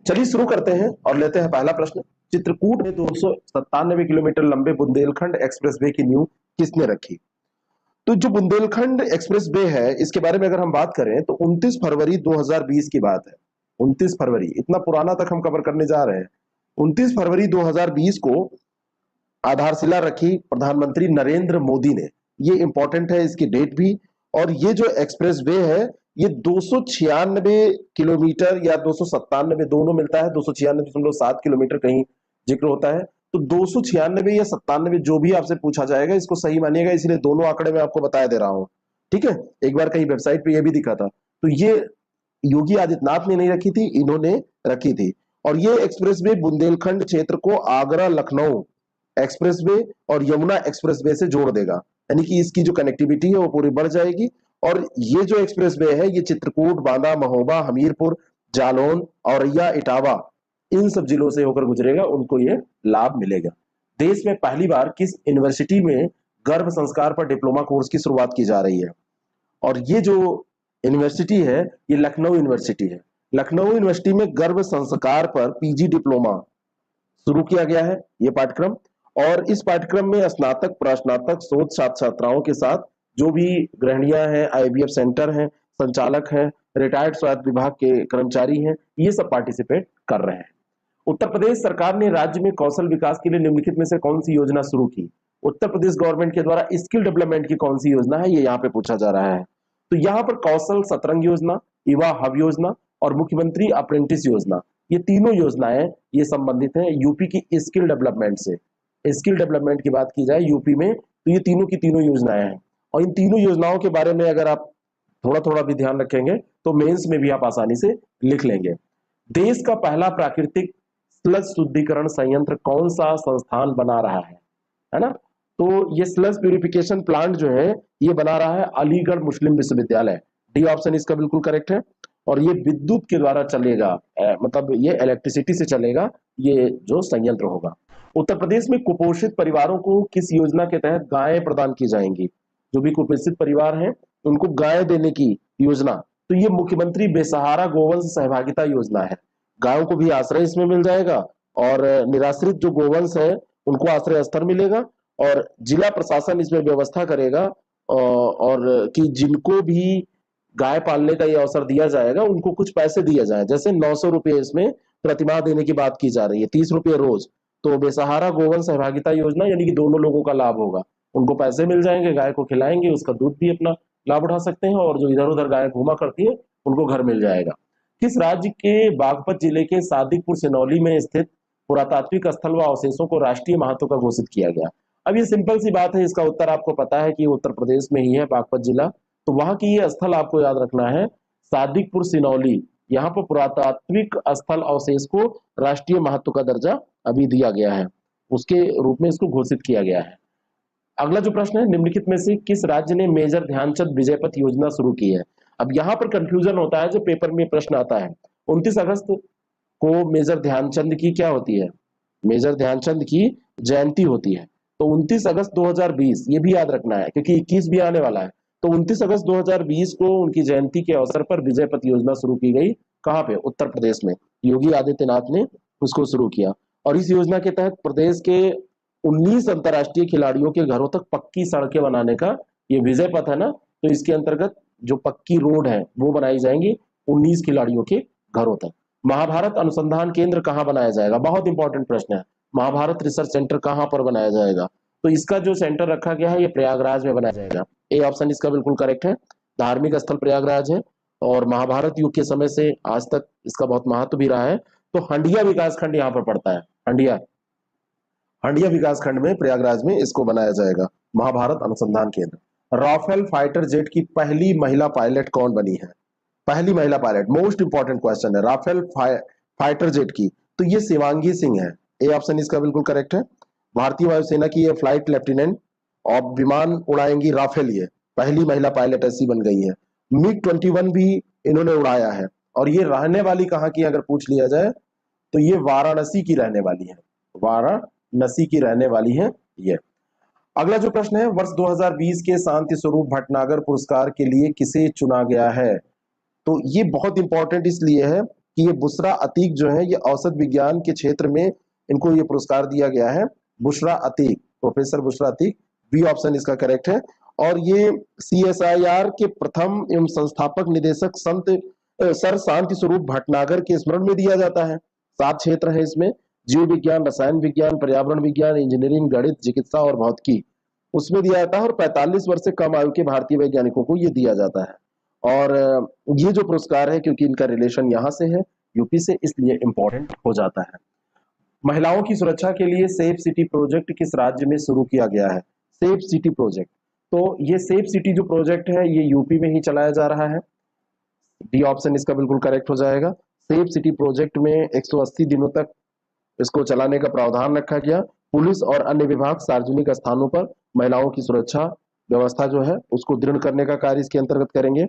चलिए शुरू करते हैं और लेते हैं पहला प्रश्न। चित्रकूट में 297 किलोमीटर लंबे बुंदेलखंड एक्सप्रेसवे की नींव किसने रखी? तो जो बुंदेलखंड एक्सप्रेसवे है, इसके बारे में अगर हम बात करें तो 29 फरवरी 2020 की बात है। 29 फरवरी, इतना पुराना तक हम कवर करने जा रहे हैं। 29 फरवरी 2020 को आधारशिला रखी प्रधानमंत्री नरेंद्र मोदी ने। ये इंपॉर्टेंट है, इसकी डेट भी। और ये जो एक्सप्रेसवे है, ये 296 किलोमीटर या 297 दोनों मिलता है, 296.7 किलोमीटर कहीं जिक्र होता है। तो 296 या 97 जो भी आपसे पूछा जाएगा, इसको सही मानिएगा, इसलिए दोनों आंकड़े मैं आपको बताया दे रहा हूं। ठीक है, एक बार कहीं वेबसाइट पे ये भी दिखा था। तो ये योगी आदित्यनाथ ने नहीं रखी थी, इन्होंने रखी थी। और ये एक्सप्रेसवे बुंदेलखंड क्षेत्र को आगरा लखनऊ एक्सप्रेसवे और यमुना एक्सप्रेसवे से जोड़ देगा, यानी कि इसकी जो कनेक्टिविटी है वो पूरी बढ़ जाएगी। और ये जो एक्सप्रेसवे है, ये चित्रकूट, बांदा, महोबा, हमीरपुर, जालौन, औरैया, इटावा, इन सब जिलों से होकर गुजरेगा, उनको ये लाभ मिलेगा। देश में पहली बार किस यूनिवर्सिटी में गर्भ संस्कार पर डिप्लोमा कोर्स की शुरुआत की जा रही है? और ये जो यूनिवर्सिटी है, ये लखनऊ यूनिवर्सिटी है। लखनऊ यूनिवर्सिटी में गर्भ संस्कार पर पीजी डिप्लोमा शुरू किया गया है, ये पाठ्यक्रम। और इस पाठ्यक्रम में स्नातक, प्रस्नातक, शोध छात्राओं के साथ जो भी गृहिणियां हैं, आईवीएफ सेंटर हैं, संचालक हैं, रिटायर्ड स्वास्थ्य विभाग के कर्मचारी हैं, ये सब पार्टिसिपेट कर रहे हैं। उत्तर प्रदेश सरकार ने राज्य में कौशल विकास के लिए निम्नलिखित में से कौन सी योजना शुरू की? उत्तर प्रदेश गवर्नमेंट के द्वारा स्किल डेवलपमेंट की कौन सी योजना है, ये यहाँ पे पूछा जा रहा है। तो यहाँ पर कौशल सतरंग योजना, युवा हब योजना और मुख्यमंत्री अप्रेंटिस योजना, ये तीनों योजनाएं ये संबंधित है यूपी की स्किल डेवलपमेंट से। स्किल डेवलपमेंट की बात की जाए यूपी में, तो ये तीनों की तीनों योजनाएं हैं। और इन तीनों योजनाओं के बारे में अगर आप थोड़ा थोड़ा भी ध्यान रखेंगे तो मेंस में भी आप आसानी से लिख लेंगे। देश का पहला प्राकृतिक स्लज शुद्धिकरण संयंत्र कौन सा संस्थान बना रहा है ना? तो ये स्लज प्यूरिफिकेशन प्लांट जो है, ये बना रहा है अलीगढ़ मुस्लिम विश्वविद्यालय। डी ऑप्शन इसका बिल्कुल करेक्ट है। और ये विद्युत के द्वारा चलेगा, मतलब ये इलेक्ट्रिसिटी से चलेगा, ये जो संयंत्र होगा। उत्तर प्रदेश में कुपोषित परिवारों को किस योजना के तहत गायें प्रदान की जाएंगी? जो भी कुपोषित परिवार हैं, उनको गाय देने की योजना, तो ये मुख्यमंत्री बेसहारा गोवंश सहभागिता योजना है। गायों को भी आश्रय इसमें मिल जाएगा और निराश्रित जो गोवंश है उनको आश्रय स्थल मिलेगा। और जिला प्रशासन इसमें व्यवस्था करेगा और कि जिनको भी गाय पालने का ये अवसर दिया जाएगा, उनको कुछ पैसे दिए जाए। जैसे 900 रुपये इसमें प्रतिमाह देने की बात की जा रही है, 30 रुपये रोज। तो बेसहारा गोवंश सहभागिता योजना, यानी कि दोनों लोगों का लाभ होगा। उनको पैसे मिल जाएंगे, गाय को खिलाएंगे, उसका दूध भी अपना लाभ उठा सकते हैं, और जो इधर उधर गाय घूमा करती है उनको घर मिल जाएगा। किस राज्य के बागपत जिले के सादिकपुर सिनौली में स्थित पुरातात्विक स्थल व अवशेषों को राष्ट्रीय महत्व का घोषित किया गया? अब ये सिंपल सी बात है, इसका उत्तर आपको पता है कि उत्तर प्रदेश में ही है बागपत जिला। तो वहां की ये स्थल आपको याद रखना है, सादिकपुर सिनौली। यहाँ पर पुरातात्विक स्थल अवशेष को राष्ट्रीय महत्व का दर्जा अभी दिया गया है, उसके रूप में इसको घोषित किया गया है। अगला जो प्रश्न है, निम्नलिखित में से किस राज्य ने मेजर ध्यानचंद विजय पथ योजना शुरू की है? अब यहाँ पर कंफ्यूजन होता है, जो पेपर में प्रश्न आता है। 29 अगस्त को मेजर ध्यानचंद की क्या होती है? मेजर ध्यानचंद की जयंती होती है। तो 29 अगस्त 2020, ये भी याद रखना है क्योंकि 21 भी आने वाला है। तो 29 अगस्त 2020 को उनकी जयंती के अवसर पर विजय पथ योजना शुरू की गई। कहाँ पे? उत्तर प्रदेश में। योगी आदित्यनाथ ने उसको शुरू किया। और इस योजना के तहत प्रदेश के 19 अंतर्राष्ट्रीय खिलाड़ियों के घरों तक पक्की सड़कें बनाने का ये विजय पथ है ना, तो इसके अंतर्गत जो पक्की रोड है वो बनाई जाएंगी 19 खिलाड़ियों के घरों तक। महाभारत अनुसंधान केंद्र कहाँ बनाया जाएगा? बहुत इंपॉर्टेंट प्रश्न है। महाभारत रिसर्च सेंटर कहाँ पर बनाया जाएगा? तो इसका जो सेंटर रखा गया है, ये प्रयागराज में बनाया जाएगा। ए ऑप्शन इसका बिल्कुल करेक्ट है। धार्मिक स्थल प्रयागराज है और महाभारत युग के समय से आज तक इसका बहुत महत्व भी रहा है। तो हंडिया विकासखंड यहाँ पर पड़ता है। हंडिया हंडिया विकासखंड में प्रयागराज में इसको बनाया जाएगा, महाभारत अनुसंधान केंद्र। राफेल फाइटर जेट की पहली महिला पायलट कौन बनी है? पहली महिला पायलट, मोस्ट इंपॉर्टेंट क्वेश्चन है। राफेल फाइटर जेट की, तो ये शिवांगी सिंह है। ए ऑप्शन इसका बिल्कुल करेक्ट है। भारतीय वायुसेना की ये फ्लाइट लेफ्टिनेंट और विमान उड़ाएंगी राफेल, ये पहली महिला पायलट ऐसी बन गई है। मिग 21 भी इन्होंने उड़ाया है। और ये रहने वाली कहाँ की अगर पूछ लिया जाए तो ये वाराणसी की रहने वाली है, वाराणसी की रहने वाली है ये। अगला जो प्रश्न है, वर्ष 2020 के शांति स्वरूप भटनागर पुरस्कार के लिए किसे चुना गया है? तो ये बहुत इंपॉर्टेंट इसलिए है कि ये बुशरा अतीक जो है, ये औसत विज्ञान के क्षेत्र में इनको ये पुरस्कार दिया गया है, Bushra Atiq, professor Bushra Atiq, B option इसका करेक्ट है। और ये CSIR के प्रथम एवं संस्थापक निदेशक संत सर शांति स्वरूप भटनागर के स्मरण में दिया जाता है। 7 क्षेत्र है इसमें, जीव विज्ञान, रसायन विज्ञान, पर्यावरण विज्ञान, इंजीनियरिंग, गणित, चिकित्सा और भौतिकी, उसमें दिया जाता है। और 45 वर्ष से कम आयु के भारतीय वैज्ञानिकों को ये दिया जाता है। और ये जो पुरस्कार है, क्योंकि इनका रिलेशन यहाँ से है, यूपी से, इसलिए इंपॉर्टेंट हो जाता है। महिलाओं की सुरक्षा के लिए सेफ सिटी प्रोजेक्ट किस राज्य में शुरू किया गया है? सेफ सिटी प्रोजेक्ट, तो ये सेफ सिटी जो प्रोजेक्ट है ये यूपी में ही चलाया जा रहा है। डी ऑप्शन इसका बिल्कुल करेक्ट हो जाएगा। सेफ सिटी प्रोजेक्ट में 180 दिनों तक इसको चलाने का प्रावधान रखा गया। पुलिस और अन्य विभाग सार्वजनिक स्थानों पर महिलाओं की सुरक्षा व्यवस्था जो है उसको दृढ़ करने का कार्य इसके अंतर्गत करेंगे।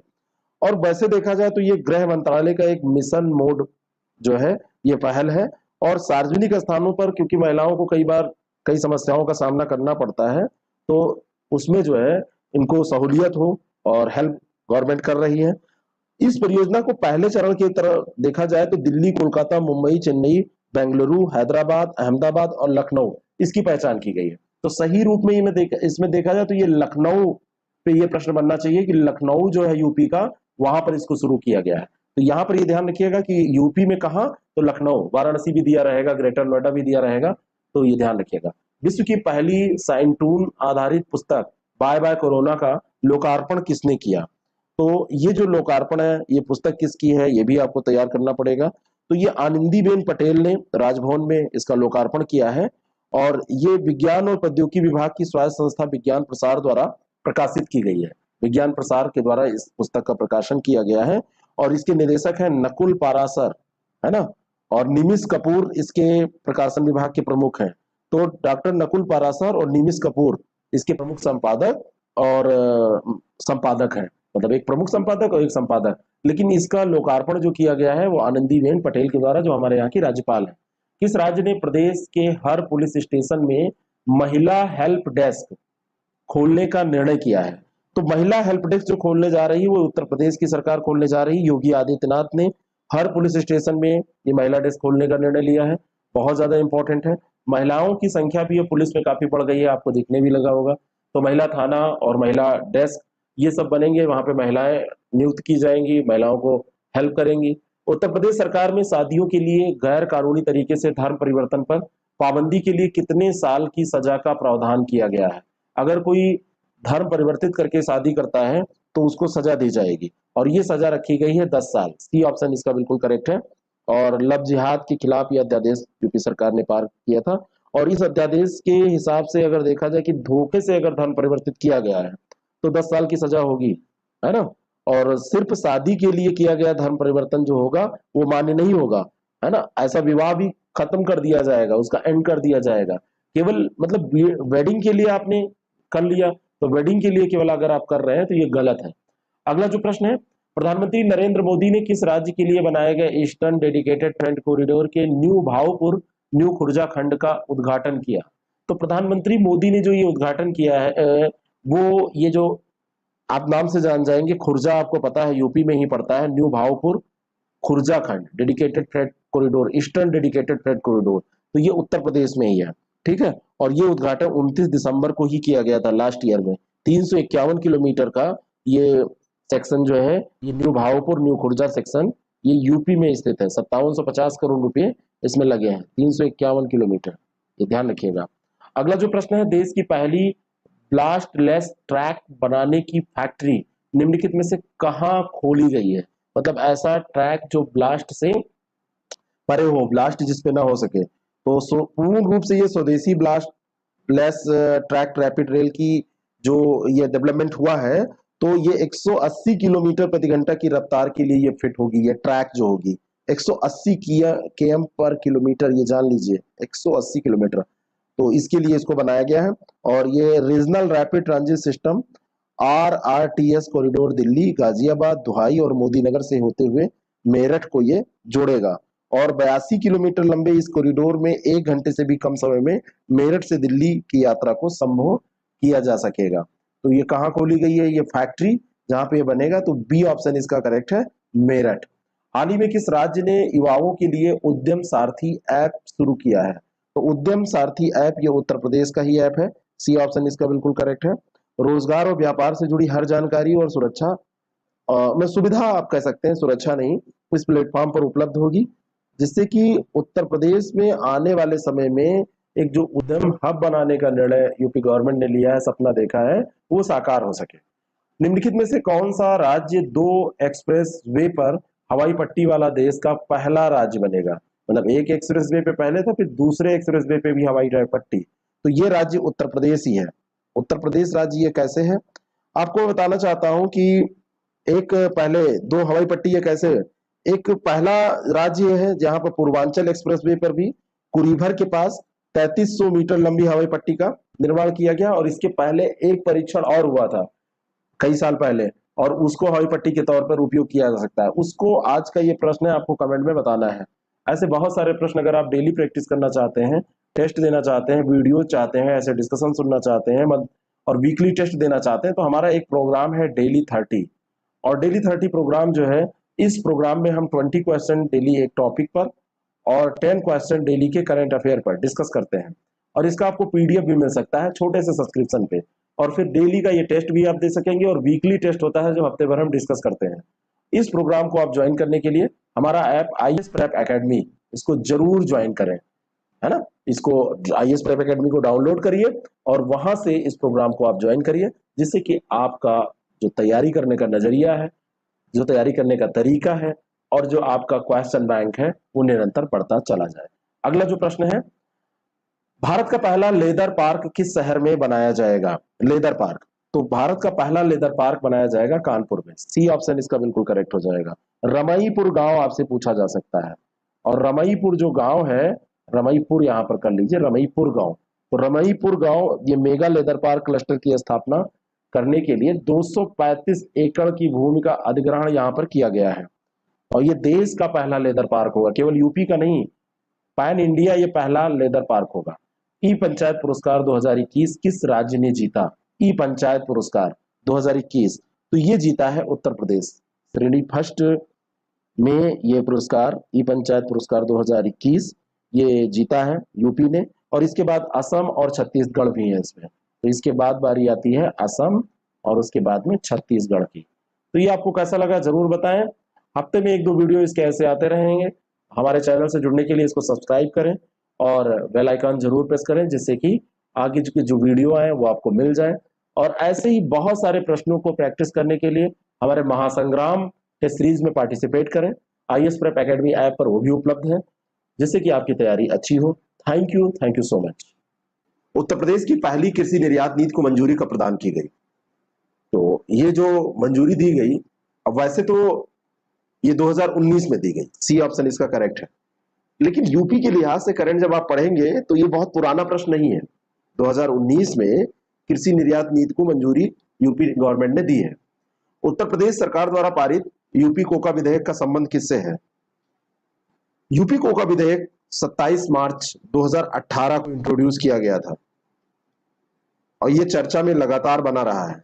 और वैसे देखा जाए तो ये गृह मंत्रालय का एक मिशन मोड जो है ये पहल है। और सार्वजनिक स्थानों पर, क्योंकि महिलाओं को कई बार कई समस्याओं का सामना करना पड़ता है, तो उसमें जो है इनको सहूलियत हो और हेल्प गवर्नमेंट कर रही है। इस परियोजना को पहले चरण की तरह देखा जाए तो दिल्ली, कोलकाता, मुंबई, चेन्नई, बेंगलुरु, हैदराबाद, अहमदाबाद और लखनऊ इसकी पहचान की गई है। तो सही रूप में इसमें देखा जाए तो ये लखनऊ पे ये प्रश्न बनना चाहिए कि लखनऊ जो है यूपी का, वहां पर इसको शुरू किया गया है। तो यहाँ पर ये ध्यान रखिएगा कि यूपी में कहा, तो लखनऊ, वाराणसी भी दिया रहेगा, ग्रेटर नोएडा भी दिया रहेगा, तो ये ध्यान रखिएगा। विश्व की पहली साइंटून आधारित पुस्तक बाय बाय कोरोना का लोकार्पण किसने किया? तो ये जो लोकार्पण है, ये पुस्तक किसकी है, ये भी आपको तैयार करना पड़ेगा। तो ये आनंदीबेन पटेल ने राजभवन में इसका लोकार्पण किया है। और ये विज्ञान और प्रौद्योगिकी विभाग की स्वायत्त संस्था विज्ञान प्रसार द्वारा प्रकाशित की गई है। विज्ञान प्रसार के द्वारा इस पुस्तक का प्रकाशन किया गया है। और इसके निदेशक हैं नकुल पाराशर, है ना, और निमिष कपूर इसके प्रकाशन विभाग के प्रमुख हैं। तो डॉक्टर नकुल पाराशर और निमिष कपूर इसके प्रमुख संपादक और संपादक हैं, मतलब एक प्रमुख संपादक और एक संपादक। लेकिन इसका लोकार्पण जो किया गया है वो आनंदीबेन पटेल के द्वारा, जो हमारे यहाँ की राज्यपाल है। किस राज्य ने प्रदेश के हर पुलिस स्टेशन में महिला हेल्प डेस्क खोलने का निर्णय किया है? तो महिला हेल्प डेस्क जो खोलने जा रही है वो उत्तर प्रदेश की सरकार खोलने जा रही है। योगी आदित्यनाथ ने हर पुलिस स्टेशन में ये महिला डेस्क खोलने का निर्णय लिया है। बहुत ज्यादा इंपॉर्टेंट है। महिलाओं की संख्या भी पुलिस में काफी बढ़ गई है, आपको दिखने भी लगा होगा। तो महिला थाना और महिला डेस्क ये सब बनेंगे, वहां पे महिलाएं नियुक्त की जाएंगी, महिलाओं को हेल्प करेंगी। उत्तर प्रदेश सरकार में शादियों के लिए गैर कानूनी तरीके से धर्म परिवर्तन पर पाबंदी के लिए कितने साल की सजा का प्रावधान किया गया है? अगर कोई धर्म परिवर्तित करके शादी करता है तो उसको सजा दी जाएगी, और ये सजा रखी गई है 10 साल। सी ऑप्शन इसका बिल्कुल करेक्ट है। और लव जिहाद के खिलाफ यह अध्यादेश यूपी सरकार ने पार किया था। और इस अध्यादेश के हिसाब से अगर देखा जाए कि धोखे से अगर धर्म परिवर्तित किया गया है तो 10 साल की सजा होगी, है ना। और सिर्फ शादी के लिए किया गया धर्म परिवर्तन जो होगा वो मान्य नहीं होगा, है ना। ऐसा विवाह भी खत्म कर दिया जाएगा, उसका एंड कर दिया जाएगा। केवल मतलब वेडिंग के लिए आपने कर लिया, तो वेडिंग के लिए केवल अगर आप कर रहे हैं तो ये गलत है। अगला जो प्रश्न है, प्रधानमंत्री नरेंद्र मोदी ने किस राज्य के लिए बनाए गए ईस्टर्न डेडिकेटेड फ्रेंट कॉरिडोर के न्यू भावपुर न्यू खुर्जा खंड का उद्घाटन किया? तो प्रधानमंत्री मोदी ने जो ये उद्घाटन किया है वो ये जो आप नाम से जान जाएंगे, खुर्जा आपको पता है यूपी में ही पड़ता है, न्यू भावपुर खुर्जा खंड dedicated freight corridor, eastern dedicated freight corridor, तो ये उत्तर प्रदेश में ही है। ठीक है। और ये उद्घाटन 29 दिसंबर को ही किया गया था लास्ट ईयर में। 351 किलोमीटर का ये सेक्शन जो है, ये new Bhavpur new Khurja section, ये यूपी में स्थित है। 5750 करोड़ रुपए इसमें लगे हैं, 351 किलोमीटर, ये ध्यान रखिएगा। अगला जो प्रश्न है, देश की पहली ब्लास्ट लेस ट्रैक बनाने की फैक्ट्री निम्नलिखित में से कहां खोली गई है? मतलब ऐसा ट्रैक जो ब्लास्ट से परे हो, ब्लास्ट जिसपे ना हो सके। तो पूर्ण रूप से ये स्वदेशी blast less track rapid rail की जो ये डेवलपमेंट हुआ है, तो ये 180 किलोमीटर प्रति घंटा की रफ्तार के लिए ये फिट होगी। ये ट्रैक जो होगी 180 km पर किलोमीटर, ये जान लीजिए 180 किलोमीटर। तो इसके लिए इसको बनाया गया है। और ये regional rapid transit system RRTS corridor Delhi, Ghaziabad, दुहाई और मोदी नगर से होते हुए मेरठ को ये जोड़ेगा। और 82 किलोमीटर लंबे इस कॉरिडोर में 1 घंटे से भी कम समय में मेरठ से दिल्ली की यात्रा को संभव किया जा सकेगा। तो ये कहाँ खोली गई है ये फैक्ट्री, जहां पे ये बनेगा? तो बी ऑप्शन इसका करेक्ट है, मेरठ। हाल ही में किस राज्य ने युवाओं के लिए उद्यम सारथी ऐप शुरू किया है? तो उद्यम सारथी ऐप ये उत्तर प्रदेश का ही ऐप है। सी ऑप्शन इसका बिल्कुल करेक्ट है। रोजगार और व्यापार से जुड़ी हर जानकारी और सुरक्षा में सुविधा आप कह सकते हैं, सुरक्षा नहीं, इस प्लेटफॉर्म पर उपलब्ध होगी, जिससे कि उत्तर प्रदेश में आने वाले समय में एक जो उद्यम हब बनाने का निर्णय यूपी गवर्नमेंट ने लिया है, सपना देखा है, वो साकार हो सके। निम्नलिखित में से कौन सा राज्य दो एक्सप्रेस वे पर हवाई पट्टी वाला देश का पहला राज्य बनेगा? मतलब एक एक्सप्रेस वे पे पहले था, फिर दूसरे एक्सप्रेस वे पे भी हवाई पट्टी, तो ये राज्य उत्तर प्रदेश ही है। उत्तर प्रदेश राज्य ये कैसे है, आपको बताना चाहता हूं कि एक पहले दो हवाई पट्टी ये कैसे है। एक पहला राज्य है जहां पर पूर्वांचल एक्सप्रेसवे पर भी कुरीभर के पास 3300 मीटर लंबी हवाई पट्टी का निर्माण किया गया, और इसके पहले एक परीक्षण और हुआ था कई साल पहले, और उसको हवाई पट्टी के तौर पर उपयोग किया जा सकता है। उसको आज का ये प्रश्न है, आपको कमेंट में बताना है। ऐसे बहुत सारे प्रश्न अगर आप डेली प्रैक्टिस करना चाहते हैं, टेस्ट देना चाहते हैं, वीडियो चाहते हैं, ऐसे डिस्कशन सुनना चाहते हैं, और वीकली टेस्ट देना चाहते हैं, तो हमारा एक प्रोग्राम है डेली 30। और डेली 30 प्रोग्राम जो है, इस प्रोग्राम में हम 20 क्वेश्चन डेली एक टॉपिक पर और 10 क्वेश्चन डेली के करंट अफेयर पर डिस्कस करते हैं। और इसका आपको पीडीएफ भी मिल सकता है छोटे से सब्सक्रिप्शन पे, और फिर डेली का ये टेस्ट भी आप दे सकेंगे, और वीकली टेस्ट होता है जो हफ्ते भर हम डिस्कस करते हैं। इस प्रोग्राम को आप ज्वाइन करने के लिए हमारा ऐप आईएएस प्रेप एकेडमी, इसको जरूर ज्वाइन करें, है ना। इसको आईएएस प्रेप एकेडमी को डाउनलोड करिए और वहां से इस प्रोग्राम को आप ज्वाइन करिए, जिससे कि आपका जो तैयारी करने का नजरिया है, जो तैयारी करने का तरीका है, और जो आपका क्वेश्चन बैंक है, वो निरंतर बढ़ता चला जाए। अगला जो प्रश्न है, भारत का पहला लेदर पार्क किस शहर में बनाया जाएगा? लेदर पार्क, तो भारत का पहला लेदर पार्क बनाया जाएगा कानपुर में। सी ऑप्शन इसका बिल्कुल करेक्ट हो जाएगा। रमईपुर गांव आपसे पूछा जा सकता है, और रमईपुर जो गांव है, रमईपुर यहां पर कर लीजिए, रमईपुर गांव। तो रमईपुर गांव ये मेगा लेदर पार्क क्लस्टर की स्थापना करने के लिए 235 एकड़ की भूमि का अधिग्रहण यहां पर किया गया है, और ये देश का पहला लेदर पार्क होगा, केवल यूपी का नहीं, पैन इंडिया ये पहला लेदर पार्क होगा। ई पंचायत पुरस्कार 2021 किस राज्य ने जीता? ई पंचायत पुरस्कार 2021, तो ये जीता है उत्तर प्रदेश। श्रेणी फर्स्ट में ये पुरस्कार, ई पंचायत पुरस्कार 2021 ये जीता है यूपी ने, और इसके बाद असम और छत्तीसगढ़ भी है इसमें। तो इसके बाद बारी आती है असम, और उसके बाद में छत्तीसगढ़ की। तो ये आपको कैसा लगा जरूर बताएं। हफ्ते में एक दो वीडियो इसके ऐसे आते रहेंगे। हमारे चैनल से जुड़ने के लिए इसको सब्सक्राइब करें और बेल आइकन जरूर प्रेस करें, जिससे कि आगे की जो वीडियो आए वो आपको मिल जाए। और ऐसे ही बहुत सारे प्रश्नों को प्रैक्टिस करने के लिए हमारे महासंग्राम के सीरीज में पार्टिसिपेट करें। आईएएस प्रेप एकेडमी ऐप पर वो भी उपलब्ध है, जिससे कि आपकी तैयारी अच्छी हो। Thank you so much. Uttar Pradesh की पहली कृषि निर्यात नीति को मंजूरी कब प्रदान की गई? तो ये जो मंजूरी दी गई, अब वैसे तो ये 2019 में दी गई, सी ऑप्शन इसका करेक्ट है। लेकिन यूपी के लिहाज से करंट जब आप पढ़ेंगे तो ये बहुत पुराना प्रश्न नहीं है। 2019 में कृषि निर्यात नीति को मंजूरी यूपी गवर्नमेंट ने दी है। उत्तर प्रदेश सरकार द्वारा पारित यूपी कोका विधेयक का संबंध किससे है? यूपी कोका विधेयक 27 मार्च 2018 को इंट्रोड्यूस किया गया था, और ये चर्चा में लगातार बना रहा है।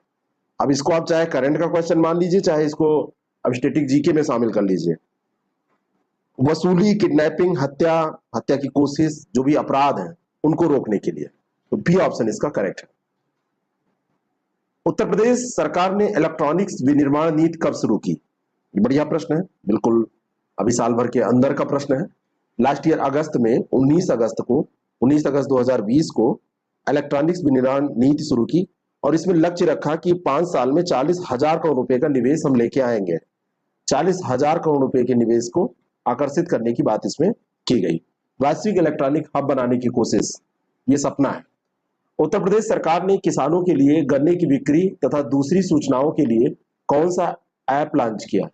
अब इसको आप चाहे करंट का क्वेश्चन मान लीजिए, चाहे इसको अब स्टैटिक जीके में शामिल कर लीजिए। वसूली, किडनैपिंग, हत्या, हत्या की कोशिश, जो भी अपराध हैं उनको रोकने के लिए, तो बी ऑप्शन इसका करेक्ट है। उत्तर प्रदेश सरकार ने इलेक्ट्रॉनिक्स विनिर्माण नीति कब शुरू की? बढ़िया प्रश्न है, बिल्कुल अभी साल भर के अंदर का प्रश्न है। लास्ट ईयर अगस्त में 19 अगस्त 2020 को इलेक्ट्रॉनिक्स विनिर्माण नीति शुरू की, और इसमें लक्ष्य रखा कि 5 साल में 40,000 करोड़ रुपए का निवेश हम लेके आएंगे। 40,000 करोड़ रुपए के निवेश को आकर्षित करने की बात इसमें की गई। वैश्विक इलेक्ट्रॉनिक हब बनाने की कोशिश, ये सपना है। उत्तर प्रदेश सरकार ने किसानों के लिए गन्ने की बिक्री तथा दूसरी सूचनाओं के लिए कौन सा ऐप लॉन्च किया?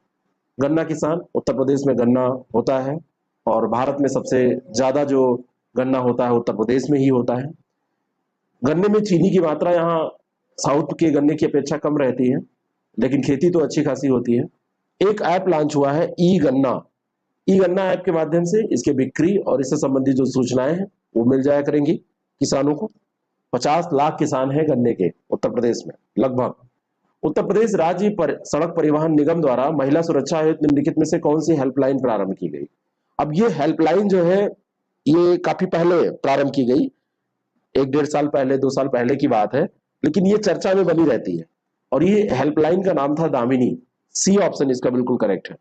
गन्ना किसान, उत्तर प्रदेश में गन्ना होता है, और भारत में सबसे ज्यादा जो गन्ना होता है उत्तर प्रदेश में ही होता है। गन्ने में चीनी की मात्रा यहाँ साउथ के गन्ने की अपेक्षा कम रहती है, लेकिन खेती तो अच्छी खासी होती है। एक ऐप लॉन्च हुआ है ई गन्ना। ई गन्ना ऐप के माध्यम से इसके बिक्री और इससे संबंधित जो सूचनाएं हैं वो मिल जाया करेंगी किसानों को। 50 लाख किसान हैं गन्ने के उत्तर प्रदेश में लगभग, उत्तर प्रदेश राज्य सड़क परिवहन निगम द्वारा महिला सुरक्षा हेतु निम्नलिखित में से कौन सी हेल्पलाइन प्रारंभ की गई? अब ये हेल्पलाइन जो है ये काफी पहले प्रारंभ की गई, 1-1.5 साल पहले, 2 साल पहले की बात है, लेकिन ये चर्चा में बनी रहती है। और ये हेल्पलाइन का नाम था दामिनी। सी ऑप्शन इसका बिल्कुल करेक्ट है।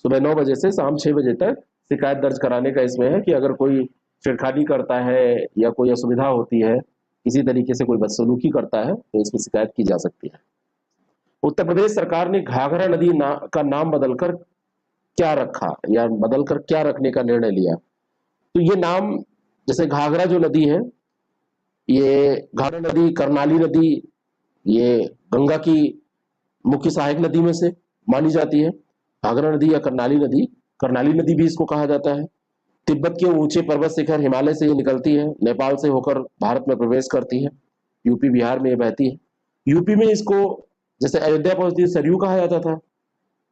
सुबह 9 बजे से शाम 6 बजे तक शिकायत दर्ज कराने का इसमें है कि अगर कोई छेड़खानी करता है या कोई असुविधा होती है, किसी तरीके से कोई बदसलूकी करता है, तो इसमें शिकायत की जा सकती है। उत्तर प्रदेश सरकार ने घाघरा नदी का नाम बदलकर क्या रखा या बदलकर क्या रखने का निर्णय लिया? तो ये नाम, जैसे घाघरा जो नदी है, ये घाघरा नदी, कर्नाली नदी, ये गंगा की मुख्य सहायक नदी में से मानी जाती है। घाघरा नदी या कर्नाली नदी भी इसको कहा जाता है। तिब्बत के ऊंचे पर्वत शिखर हिमालय से ये निकलती है, नेपाल से होकर भारत में प्रवेश करती है, यूपी बिहार में ये बहती है। यूपी में इसको, जैसे अयोध्या पहुंचती है, सरयू कहा जाता था,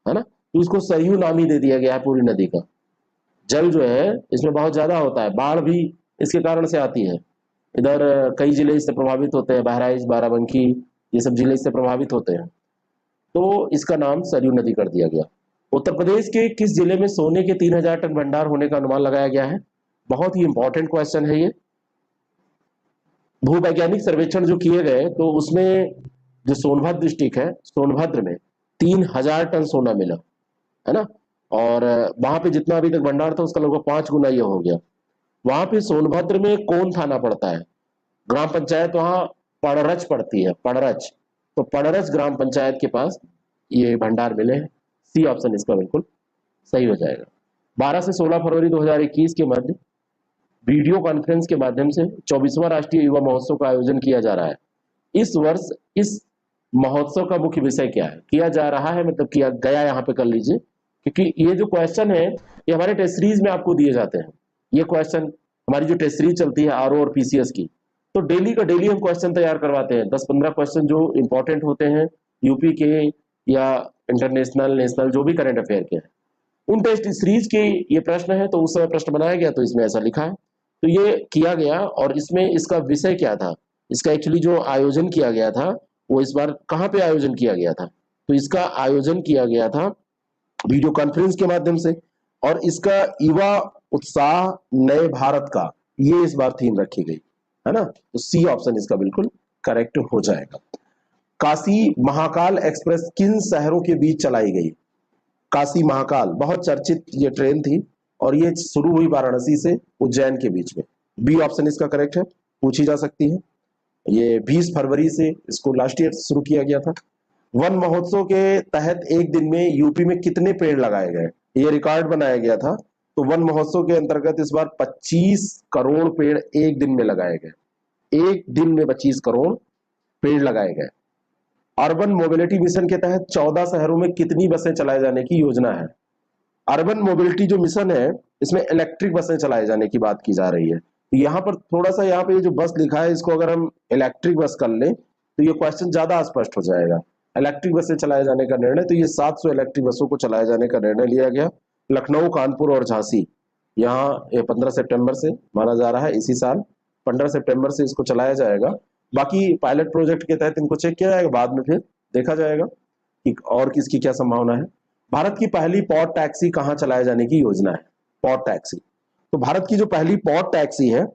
है ना, तो इसको सरयू नाम ही दे दिया गया है पूरी नदी का। जल जो है इसमें बहुत ज्यादा होता है, बाढ़ भी इसके कारण से आती है। इधर कई जिले इससे प्रभावित होते हैं, बहराइच, बाराबंकी, ये सब जिले इससे प्रभावित होते हैं, तो इसका नाम सरयू नदी कर दिया गया। उत्तर प्रदेश के किस जिले में सोने के 3000 टन भंडार होने का अनुमान लगाया गया है? बहुत ही इंपॉर्टेंट क्वेश्चन है ये। भूवैज्ञानिक सर्वेक्षण जो किए गए, तो उसमें जो सोनभद्र डिस्ट्रिक्ट है, सोनभद्र में 3000 टन सोना मिला, है ना, और वहां पे जितना अभी तक भंडार था उसका लगभग 5 गुना ये हो गया। वहां पे सोनभद्र में कौन थाना पड़ता है? ग्राम पंचायत वहां पड़रच पड़ती है, पड़रच। तो पड़रच ग्राम पंचायत के पास ये भंडार मिले हैं। सी ऑप्शन इसका बिल्कुल सही हो जाएगा। 12 से 16 फरवरी 2021 के मध्य वीडियो कॉन्फ्रेंस के माध्यम से 24वां राष्ट्रीय युवा महोत्सव का आयोजन किया जा रहा है। इस वर्ष इस महोत्सव का मुख्य विषय क्या है? किया जा रहा है मतलब किया गया, यहाँ पे कर लीजिए, क्योंकि ये जो क्वेश्चन है ये हमारे टेस्ट सीरीज में आपको दिए जाते हैं। ये क्वेश्चन हमारी जो टेस्ट सीरीज चलती है आरओ और पीसीएस की, तो डेली का डेली हम क्वेश्चन तैयार करवाते हैं। 10-15 क्वेश्चन जो इंपॉर्टेंट होते हैं यूपी के या इंटरनेशनल, नेशनल, जो भी करंट अफेयर के हैं, उन टेस्ट सीरीज के ये प्रश्न है। तो उस समय प्रश्न बनाया गया, तो इसमें ऐसा लिखा है, तो ये किया गया। और इसमें इसका विषय क्या था, इसका एक्चुअली जो आयोजन किया गया था वो इस बार कहाँ पे आयोजन किया गया था? तो इसका आयोजन किया गया था वीडियो कॉन्फ्रेंस के माध्यम से, और इसका युवा उत्साह नए भारत का, ये इस बार थीम रखी गई, है ना। तो सी ऑप्शन इसका बिल्कुल करेक्ट हो जाएगा। काशी महाकाल एक्सप्रेस किन शहरों के बीच चलाई गई? काशी महाकाल बहुत चर्चित ये ट्रेन थी, और ये शुरू हुई वाराणसी से उज्जैन के बीच में। बी ऑप्शन इसका करेक्ट है, पूछी जा सकती है। ये 20 फरवरी से इसको लास्ट ईयर शुरू किया गया था। वन महोत्सव के तहत एक दिन में यूपी में कितने पेड़ लगाए गए? ये रिकॉर्ड बनाया गया था। तो वन महोत्सव के अंतर्गत इस बार 25 करोड़ पेड़ एक दिन में लगाए गए। एक दिन में 25 करोड़ पेड़ लगाए गए। अर्बन मोबिलिटी मिशन के तहत 14 शहरों में कितनी बसें चलाए जाने की योजना है? अर्बन मोबिलिटी जो मिशन है, इसमें इलेक्ट्रिक बसें चलाए जाने की बात की जा रही है। तो यहाँ पर थोड़ा सा, यहाँ पे जो बस लिखा है, इसको अगर हम इलेक्ट्रिक बस कर लें तो ये क्वेश्चन ज्यादा स्पष्ट हो जाएगा। इलेक्ट्रिक बसें चलाए जाने का निर्णय, तो ये 700 इलेक्ट्रिक बसों को चलाए जाने का निर्णय लिया गया। लखनऊ, कानपुर और झांसी, यहाँ 15 सितंबर से माना जा रहा है, इसी साल 15 सितंबर से इसको चलाया जाएगा। बाकी पायलट प्रोजेक्ट के तहत इनको चेक किया जाएगा, बाद में फिर देखा जाएगा कि और किसकी क्या संभावना है। भारत की पहली पॉड टैक्सी कहाँ चलाए जाने की योजना है? पॉड टैक्सी, तो भारत की जो पहली पॉड टैक्सी है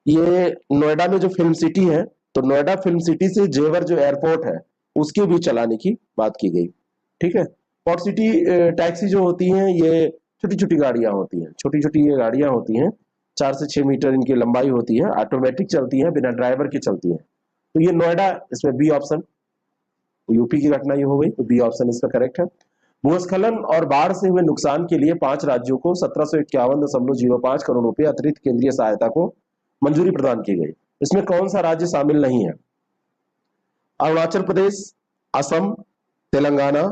ये नोएडा में जो फिल्म सिटी है, तो नोएडा फिल्म सिटी से जेवर जो एयरपोर्ट है उसके भी चलाने की बात की गई। ठीक है, पॉड सिटी टैक्सी जो होती हैं ये छोटी छोटी गाड़ियां होती हैं, छोटी छोटी ये गाड़ियां होती हैं, 4 से 6 मीटर इनकी लंबाई होती है, ऑटोमेटिक चलती है, बिना ड्राइवर की चलती है। तो ये नोएडा, इसमें बी ऑप्शन, यूपी की घटना ये हो गई, तो बी ऑप्शन इसका करेक्ट है। भूस्खलन और बाढ़ से हुए नुकसान के लिए 5 राज्यों को 1751.05 करोड़ रुपए अतिरिक्त केंद्रीय सहायता को मंजूरी प्रदान की गई। इसमें कौन सा राज्य शामिल नहीं है? अरुणाचल प्रदेश, असम, तेलंगाना,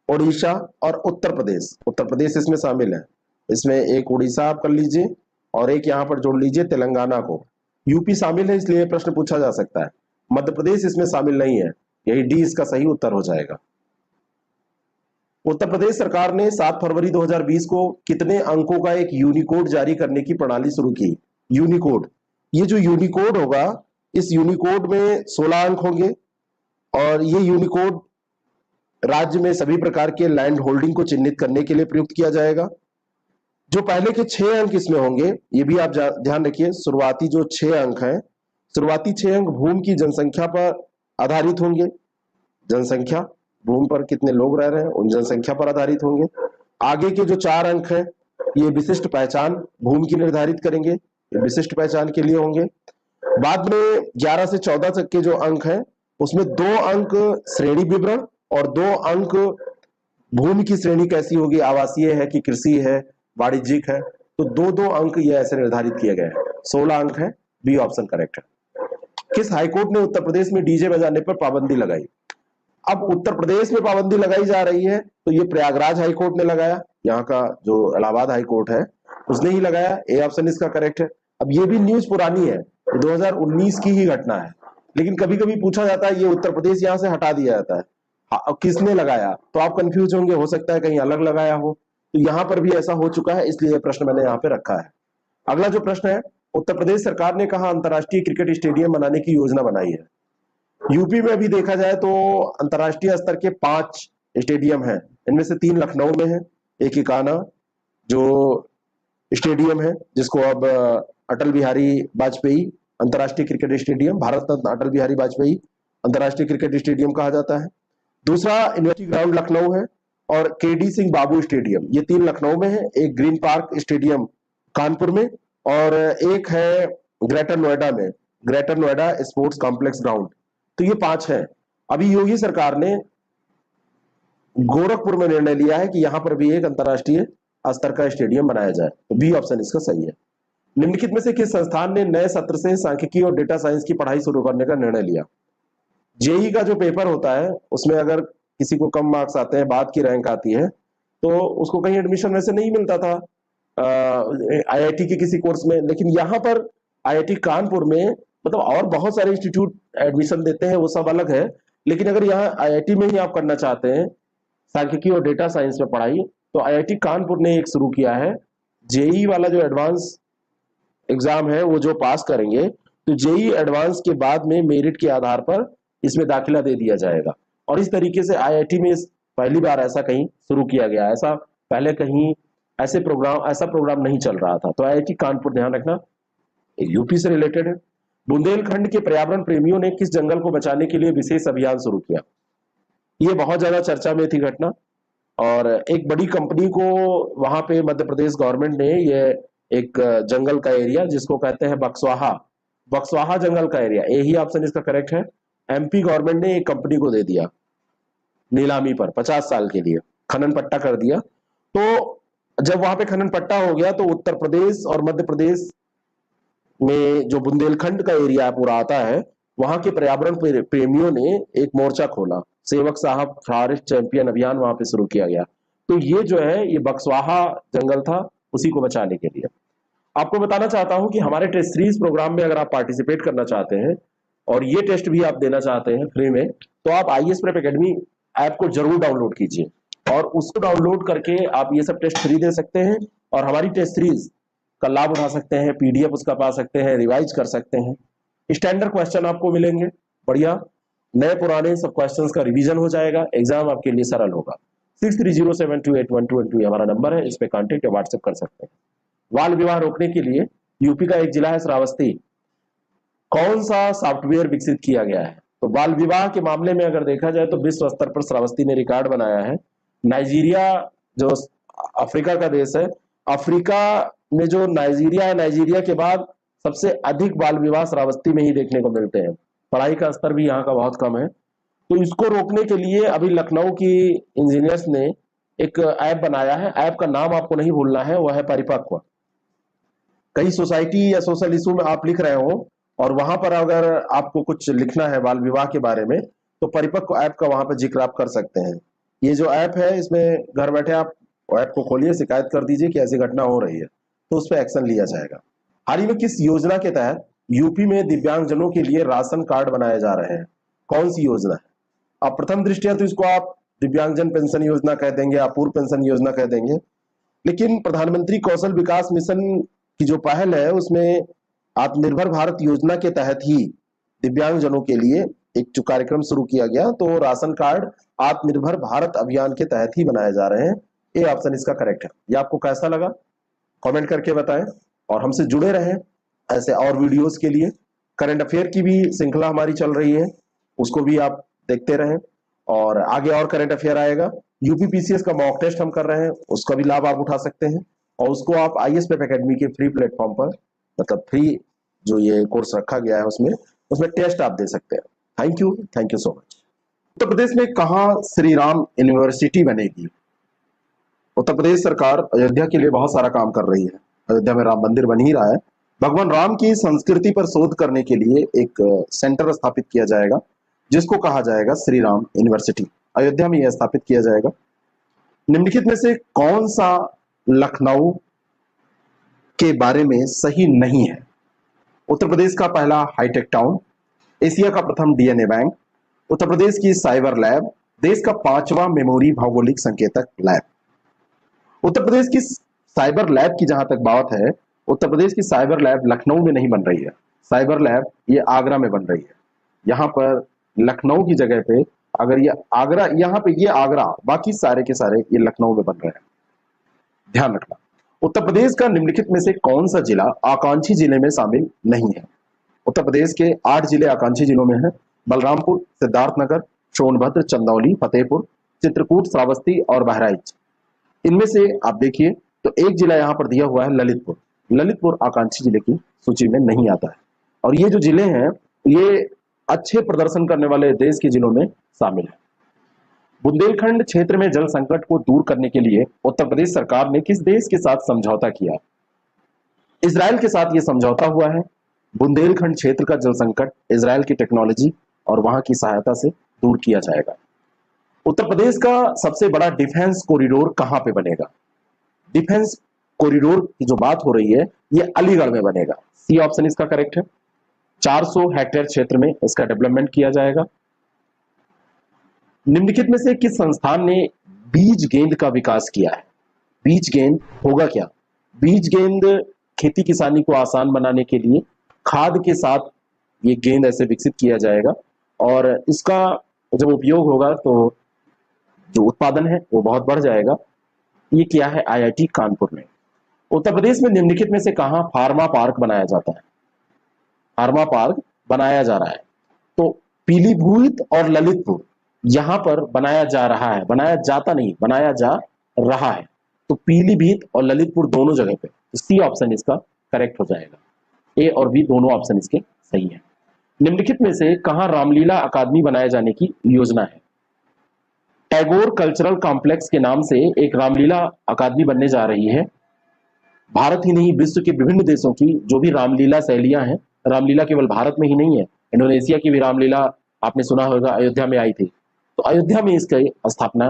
ओडिशा और उत्तर प्रदेश। उत्तर प्रदेश इसमें शामिल है। इसमें एक उड़ीसा आप कर लीजिए और एक यहां पर जोड़ लीजिए तेलंगाना को। यूपी शामिल है, इसलिए प्रश्न पूछा जा सकता है। मध्य प्रदेश इसमें शामिल नहीं है, यही डी इसका सही उत्तर हो जाएगा। उत्तर प्रदेश सरकार ने 7 फरवरी 2020 को कितने अंकों का एक यूनिकोड जारी करने की प्रणाली शुरू की? यूनिकोड, ये जो यूनिकोड होगा, इस यूनिकोड में 16 अंक होंगे, और ये यूनिकोड राज्य में सभी प्रकार के लैंड होल्डिंग को चिन्हित करने के लिए प्रयुक्त किया जाएगा। जो पहले के 6 अंक इसमें होंगे, ये भी आप ध्यान रखिए, शुरुआती जो 6 अंक हैं, शुरुआती 6 अंक भूमि की जनसंख्या पर आधारित होंगे। जनसंख्या, भूमि पर कितने लोग रह रहे हैं, उन जनसंख्या पर आधारित होंगे। आगे के जो 4 अंक हैं, ये विशिष्ट पहचान भूमि की निर्धारित करेंगे, ये विशिष्ट पहचान के लिए होंगे। बाद में 11 से 14 तक के जो अंक हैं, उसमें 2 अंक श्रेणी विवरण और 2 अंक भूमि की श्रेणी कैसी होगी, आवासीय है कि कृषि है, वाणिज्यिक है, तो 2-2 अंक ये ऐसे निर्धारित किए गए हैं। 16 अंक है, बी ऑप्शन करेक्ट है। किस हाईकोर्ट ने उत्तर प्रदेश में डीजे बजाने पर पाबंदी लगाई? अब उत्तर प्रदेश में पाबंदी लगाई जा रही है, तो ये प्रयागराज हाईकोर्ट ने लगाया, यहाँ का जो इलाहाबाद हाईकोर्ट है उसने ही लगाया, ए ऑप्शन इसका करेक्ट है। अब ये भी न्यूज पुरानी है, 2019 की ही घटना है, लेकिन कभी कभी पूछा जाता है ये उत्तर प्रदेश यहाँ से हटा दिया जाता है, अब किसने लगाया, तो आप कंफ्यूज होंगे, हो सकता है कहीं अलग लगाया हो, तो यहाँ पर भी ऐसा हो चुका है, इसलिए यह प्रश्न मैंने यहाँ पे रखा है। अगला जो प्रश्न है, उत्तर प्रदेश सरकार ने कहा अंतर्राष्ट्रीय क्रिकेट स्टेडियम बनाने की योजना बनाई है? यूपी में अभी देखा जाए तो अंतर्राष्ट्रीय स्तर के 5 स्टेडियम हैं, इनमें से 3 लखनऊ में है, एक इकाना जो स्टेडियम है जिसको अब अटल बिहारी वाजपेयी अंतर्राष्ट्रीय क्रिकेट स्टेडियम, भारत रत्न अटल बिहारी वाजपेयी अंतर्राष्ट्रीय क्रिकेट स्टेडियम कहा जाता है। दूसरा यूनिवर्सिटी ग्राउंड लखनऊ है, और केडी सिंह बाबू स्टेडियम, ये 3 लखनऊ में है, एक ग्रीन पार्क स्टेडियम कानपुर में, और एक है ग्रेटर नोएडा में, greater Noida sports complex ground. तो ये 5 है। अभी योगी सरकार ने गोरखपुर में निर्णय लिया है कि यहां पर भी एक अंतर्राष्ट्रीय स्तर का स्टेडियम बनाया जाए, तो बी ऑप्शन इसका सही है। निम्नलिखित में से किस संस्थान ने नए सत्र से सांख्यिकी और डेटा साइंस की पढ़ाई शुरू करने का निर्णय लिया? जेई का जो पेपर होता है उसमें अगर किसी को कम मार्क्स आते हैं, बाद की रैंक आती है, तो उसको कहीं एडमिशन वैसे नहीं मिलता था आईआईटी के किसी कोर्स में, लेकिन यहाँ पर आईआईटी कानपुर में, मतलब और बहुत सारे इंस्टीट्यूट एडमिशन देते हैं, वो सब अलग है, लेकिन अगर यहाँ आईआईटी में ही आप करना चाहते हैं सांख्यिकी और डेटा साइंस में पढ़ाई, तो आईआईटी कानपुर ने एक शुरू किया है, जेई वाला जो एडवांस एग्जाम है वो जो पास करेंगे, तो जेई एडवांस के बाद में मेरिट के आधार पर इसमें दाखिला दे दिया जाएगा। और इस तरीके से आईआईटी में पहली बार ऐसा कहीं शुरू किया गया, ऐसा पहले कहीं ऐसा प्रोग्राम नहीं चल रहा था। तो आईआईटी कानपुर, ध्यान रखना, यूपी से रिलेटेड है। बुंदेलखंड के पर्यावरण प्रेमियों ने किस जंगल को बचाने के लिए विशेष अभियान शुरू किया? ये बहुत ज्यादा चर्चा में थी घटना, और एक बड़ी कंपनी को वहां पे मध्य प्रदेश गवर्नमेंट ने ये एक जंगल का एरिया जिसको कहते हैं बक्सवाहा जंगल का एरिया, यही ऑप्शन इसका करेक्ट है। एमपी गवर्नमेंट ने एक कंपनी को दे दिया नीलामी पर 50 साल के लिए, खनन पट्टा कर दिया। तो जब वहां पे खनन पट्टा हो गया तो उत्तर प्रदेश और मध्य प्रदेश में जो बुंदेलखंड का एरिया पूरा आता है, वहां के पर्यावरण प्रेमियों ने एक मोर्चा खोला, सेवक साहब फॉरेस्ट चैंपियन अभियान वहां पे शुरू किया गया। तो ये जो है ये बक्सवाहा जंगल था, उसी को बचाने के लिए। आपको बताना चाहता हूं कि हमारे टेस्ट सीरीज प्रोग्राम में अगर आप पार्टिसिपेट करना चाहते हैं और ये टेस्ट भी आप देना चाहते हैं फ्री में, तो आप आईएएस प्रेप एकेडमी ऐप को जरूर डाउनलोड कीजिए, और उसको डाउनलोड करके आप ये सब टेस्ट फ्री दे सकते हैं और हमारी टेस्ट सीरीज का लाभ उठा सकते हैं, पीडीएफ उसका पा सकते हैं, रिवाइज कर सकते हैं, स्टैंडर्ड क्वेश्चन आपको मिलेंगे, बढ़िया नए पुराने सब क्वेश्चंस का रिवीजन हो जाएगा, एग्जाम आपके लिए सरल होगा। 6307281212 हमारा नंबर है, इस पे कांटेक्ट या व्हाट्सएप कर सकते हैं। बाल विवाह रोकने के लिए यूपी का एक जिला है श्रावस्ती, कौन सा सॉफ्टवेयर विकसित किया गया है? तो बाल विवाह के मामले में अगर देखा जाए तो विश्व स्तर पर श्रावस्ती ने रिकॉर्ड बनाया है। नाइजीरिया जो अफ्रीका का देश है, अफ्रीका में जो नाइजीरिया है, नाइजीरिया के बाद सबसे अधिक बाल विवाह श्रावस्ती में ही देखने को मिलते हैं। पढ़ाई का स्तर भी यहाँ का बहुत कम है। तो इसको रोकने के लिए अभी लखनऊ की इंजीनियर्स ने एक ऐप बनाया है, ऐप का नाम आपको नहीं भूलना है, वह है परिपक्व। कई सोसाइटी या सोशल इशू में आप लिख रहे हो और वहां पर अगर आपको कुछ लिखना है बाल विवाह के बारे में, तो परिपक्व ऐप का वहां पर जिक्र आप कर सकते हैं। ये जो ऐप है, इसमें घर बैठे आप ऐप को खोलिए, शिकायत कर दीजिए कि ऐसी घटना हो रही है, तो उस पर एक्शन लिया जाएगा। हाल ही में किस योजना के तहत यूपी में दिव्यांगजनों के लिए राशन कार्ड बनाए जा रहे हैं? कौन सी योजना है? अब प्रथम दृष्टया तो इसको आप दिव्यांगजन पेंशन योजना कह देंगे, अपूर्व पेंशन योजना कह देंगे, लेकिन प्रधानमंत्री कौशल विकास मिशन की जो पहल है उसमें आत्मनिर्भर भारत योजना के तहत ही दिव्यांगजनों के लिए एक जो कार्यक्रम शुरू किया गया, तो राशन कार्ड आत्मनिर्भर भारत अभियान के तहत ही बनाए जा रहे हैं। ये ऑप्शन इसका करेक्ट है। ये आपको कैसा लगा कमेंट करके बताएं, और हमसे जुड़े रहें ऐसे और वीडियोस के लिए। करंट अफेयर की भी श्रृंखला हमारी चल रही है, उसको भी आप देखते रहें, और आगे और करंट अफेयर आएगा। यूपीपीसीएस का मॉक टेस्ट हम कर रहे हैं, उसका भी लाभ आप उठा सकते हैं, और उसको आप आईएएस पेप एकेडमी के फ्री प्लेटफॉर्म पर, मतलब फ्री जो ये कोर्स रखा गया है उसमें टेस्ट आप दे सकते हैं। Thank you so much. Uttar Pradesh में कहां श्री राम यूनिवर्सिटी बनेगी? उत्तर प्रदेश सरकार अयोध्या के लिए बहुत सारा काम कर रही है। अयोध्या में राम मंदिर बन ही रहा है। भगवान राम की संस्कृति पर शोध करने के लिए एक सेंटर स्थापित किया जाएगा, जिसको कहा जाएगा श्री राम यूनिवर्सिटी। अयोध्या में यह स्थापित किया जाएगा। निम्नलिखित में से कौन सा लखनऊ के बारे में सही नहीं है? उत्तर प्रदेश का पहला हाईटेक टाउन, एशिया का प्रथम डीएनए बैंक, उत्तर प्रदेश की साइबर लैब, देश का 5वां मेमोरी भौगोलिक संकेतक लैब। उत्तर प्रदेश की साइबर लैब की जहां तक बात है, उत्तर प्रदेश की साइबर लैब लखनऊ में नहीं बन रही है। साइबर लैब ये आगरा में बन रही है। यहाँ पर लखनऊ की जगह पे, अगर ये आगरा, यहाँ पे ये आगरा, बाकी सारे के सारे ये लखनऊ में बन रहे हैं, ध्यान रखना। उत्तर प्रदेश का निम्नलिखित में से कौन सा जिला आकांक्षी जिले में शामिल नहीं है? उत्तर प्रदेश के 8 जिले आकांक्षी जिलों में हैं। बलरामपुर, सिद्धार्थनगर, सोनभद्र, चंदौली, फतेहपुर, चित्रकूट, श्रावस्ती और बहराइच। इनमें से आप देखिए तो एक जिला यहाँ पर दिया हुआ है ललितपुर। ललितपुर आकांक्षी जिले की सूची में नहीं आता है, और ये जो जिले हैं ये अच्छे प्रदर्शन करने वाले देश के जिलों में शामिल है। बुंदेलखंड क्षेत्र में जल संकट को दूर करने के लिए उत्तर प्रदेश सरकार ने किस देश के साथ समझौता किया? इजराइल के साथ ये समझौता हुआ है। बुंदेलखंड क्षेत्र का जल संकट इजराइल की टेक्नोलॉजी और वहां की सहायता से दूर किया जाएगा। उत्तर प्रदेश का सबसे बड़ा डिफेंस कॉरिडोर कहां पे बनेगा? डिफेंस कॉरिडोर की जो बात हो रही है ये अलीगढ़ में बनेगा। सी ऑप्शन इसका करेक्ट है। 400 हेक्टेयर क्षेत्र में इसका डेवलपमेंट किया जाएगा। निम्नलिखित में से किस संस्थान ने बीज गेंद का विकास किया है? बीज गेंद होगा क्या? बीज गेंद खेती किसानी को आसान बनाने के लिए खाद के साथ ये गेंद ऐसे विकसित किया जाएगा, और इसका जब उपयोग होगा तो जो उत्पादन है वो बहुत बढ़ जाएगा। ये क्या है? आईआईटी कानपुर में। उत्तर प्रदेश में निम्नलिखित में से कहां फार्मा पार्क बनाया जाता है? फार्मा पार्क बनाया जा रहा है तो पीलीभीत और ललितपुर यहां पर बनाया जा रहा है, बनाया जाता नहीं, बनाया जा रहा है। तो पीलीभीत और ललितपुर दोनों जगह पे, सी ऑप्शन इसका करेक्ट हो जाएगा। ए और बी दोनों ऑप्शन इसके सही है। निम्नलिखित में से कहां रामलीला अकादमी बनाए जाने की योजना है? टैगोर कल्चरल कॉम्प्लेक्स के नाम से एक रामलीला अकादमी बनने जा रही है। भारत ही नहीं, विश्व के विभिन्न देशों की जो भी रामलीला शैलियां हैं, रामलीला केवल भारत में ही नहीं है, इंडोनेशिया की भी रामलीला आपने सुना होगा अयोध्या में आई थी, तो अयोध्या में इसकी स्थापना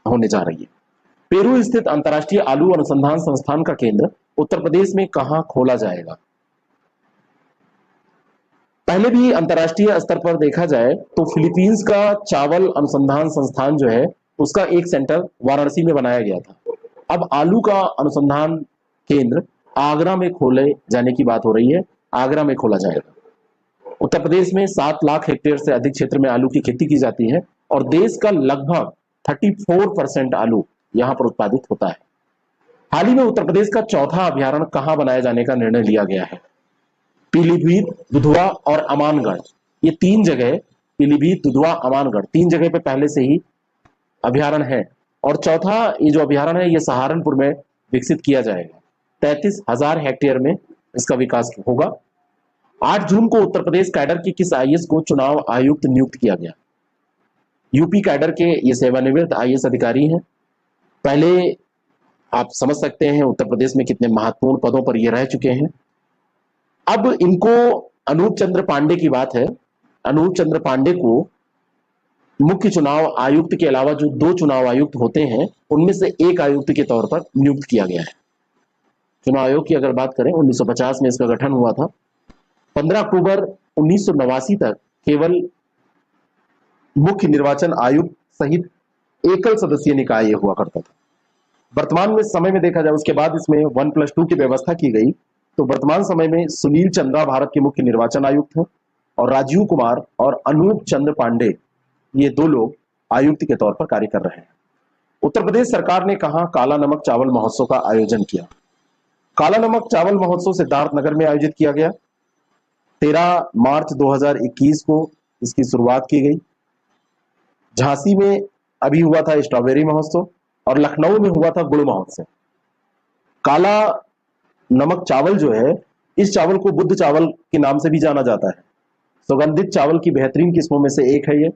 होने जा रही है। पेरू स्थित अंतर्राष्ट्रीय आलू अनुसंधान संस्थान का केंद्र उत्तर प्रदेश में कहां खोला जाएगा? पहले भी अंतर्राष्ट्रीय स्तर पर देखा जाए तो फिलीपींस का चावल अनुसंधान संस्थान जो है उसका एक सेंटर वाराणसी में बनाया गया था। अब आलू का अनुसंधान केंद्र आगरा में खोले जाने की बात हो रही है, आगरा में खोला जाएगा। उत्तर प्रदेश में 7 लाख हेक्टेयर से अधिक क्षेत्र में आलू की खेती की जाती है, और देश का लगभग 34% आलू यहां पर उत्पादित होता है। हाल ही में उत्तर प्रदेश का चौथा अभ्यारण्य कहां बनाए जाने का निर्णय लिया गया है? पीलीभीत, दुधवा और अमानगढ़, ये 3 जगह, पीलीभीत, दुधवा, अमानगढ़ 3 जगह पे पहले से ही अभ्यारण्य है, और चौथा ये जो अभ्यारण्य है ये सहारनपुर में विकसित किया जाएगा। 33,000 हेक्टेयर में इसका विकास होगा। 8 जून को उत्तर प्रदेश कैडर के किस आईएएस को चुनाव आयुक्त नियुक्त किया गया? यूपी कैडर के ये सेवानिवृत्त आईएएस अधिकारी हैं। पहले आप समझ सकते हैं उत्तर प्रदेश में कितने महत्वपूर्ण पदों पर ये रह चुके हैं। अब इनको अनूप चंद्र पांडे की बात है, अनूप चंद्र पांडे को मुख्य चुनाव आयुक्त के अलावा जो 2 चुनाव आयुक्त होते हैं उनमें से एक आयुक्त के तौर पर नियुक्त किया गया है। चुनाव आयोग की अगर बात करें 1950 में इसका गठन हुआ था। 15 अक्टूबर 1989 तक केवल मुख्य निर्वाचन आयुक्त सहित एकल सदस्यीय निकाय हुआ करता था। वर्तमान में समय में देखा जाए उसके बाद इसमें 1+2 की व्यवस्था की गई, तो वर्तमान समय में सुनील चंद्रा भारत के मुख्य निर्वाचन आयुक्त हैं और राजीव कुमार और अनूप चंद्र पांडे, ये 2 लोग आयुक्त के तौर पर कार्य कर रहे हैं। उत्तर प्रदेश सरकार ने कहां काला नमक चावल महोत्सव का आयोजन किया? काला नमक चावल महोत्सव सिद्धार्थनगर में आयोजित किया गया। 13 मार्च 2021 को इसकी शुरुआत की गई। झांसी में अभी हुआ था स्ट्रॉबेरी महोत्सव और लखनऊ में हुआ था गुड़ महोत्सव। काला नमक चावल जो है, इस चावल को बुद्ध चावल के नाम से भी जाना जाता है। सुगंधित चावल की बेहतरीन किस्मों में से एक है ये।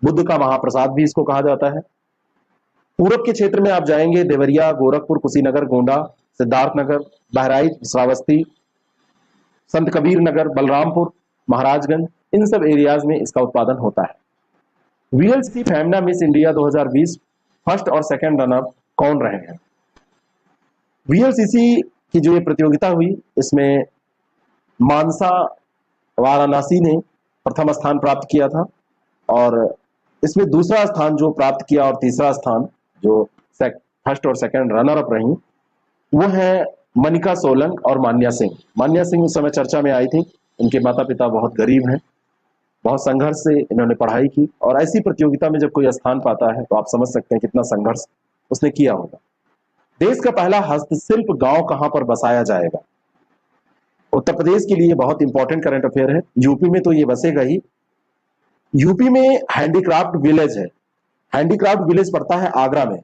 बुद्ध का महाप्रसाद भी इसको कहा जाता है। पूरब के क्षेत्र में आप जाएंगे, देवरिया, गोरखपुर, कुशीनगर, गोंडा, सिद्धार्थनगर, बहराइच, श्रावस्ती, संत कबीर नगर, बलरामपुर, महाराजगंज, इन सब एरियाज में इसका उत्पादन होता है। VLCC Femina miss India 2020 first और सेकंड रनर कौन रहे हैं? वीएलसीसी की जो ये प्रतियोगिता हुई, इसमें मानसा वाराणसी ने प्रथम स्थान प्राप्त किया था और इसमें दूसरा स्थान जो प्राप्त किया और तीसरा स्थान जो फर्स्ट और सेकंड रनर अप रही, वो है मनिका सोलंक और मान्या सिंह। मान्या सिंह उस समय चर्चा में आई थी। इनके माता पिता बहुत गरीब हैं, बहुत संघर्ष से इन्होंने पढ़ाई की और ऐसी प्रतियोगिता में जब कोई स्थान पाता है तो आप समझ सकते हैं कितना संघर्ष उसने किया होगा। देश का पहला हस्तशिल्प गांव कहां पर बसाया जाएगा? उत्तर प्रदेश के लिए बहुत इंपॉर्टेंट करंट अफेयर है। यूपी में तो ये बसेगा ही। यूपी में हैंडीक्राफ्ट विलेज है। हैंडीक्राफ्ट विलेज पड़ता है आगरा में,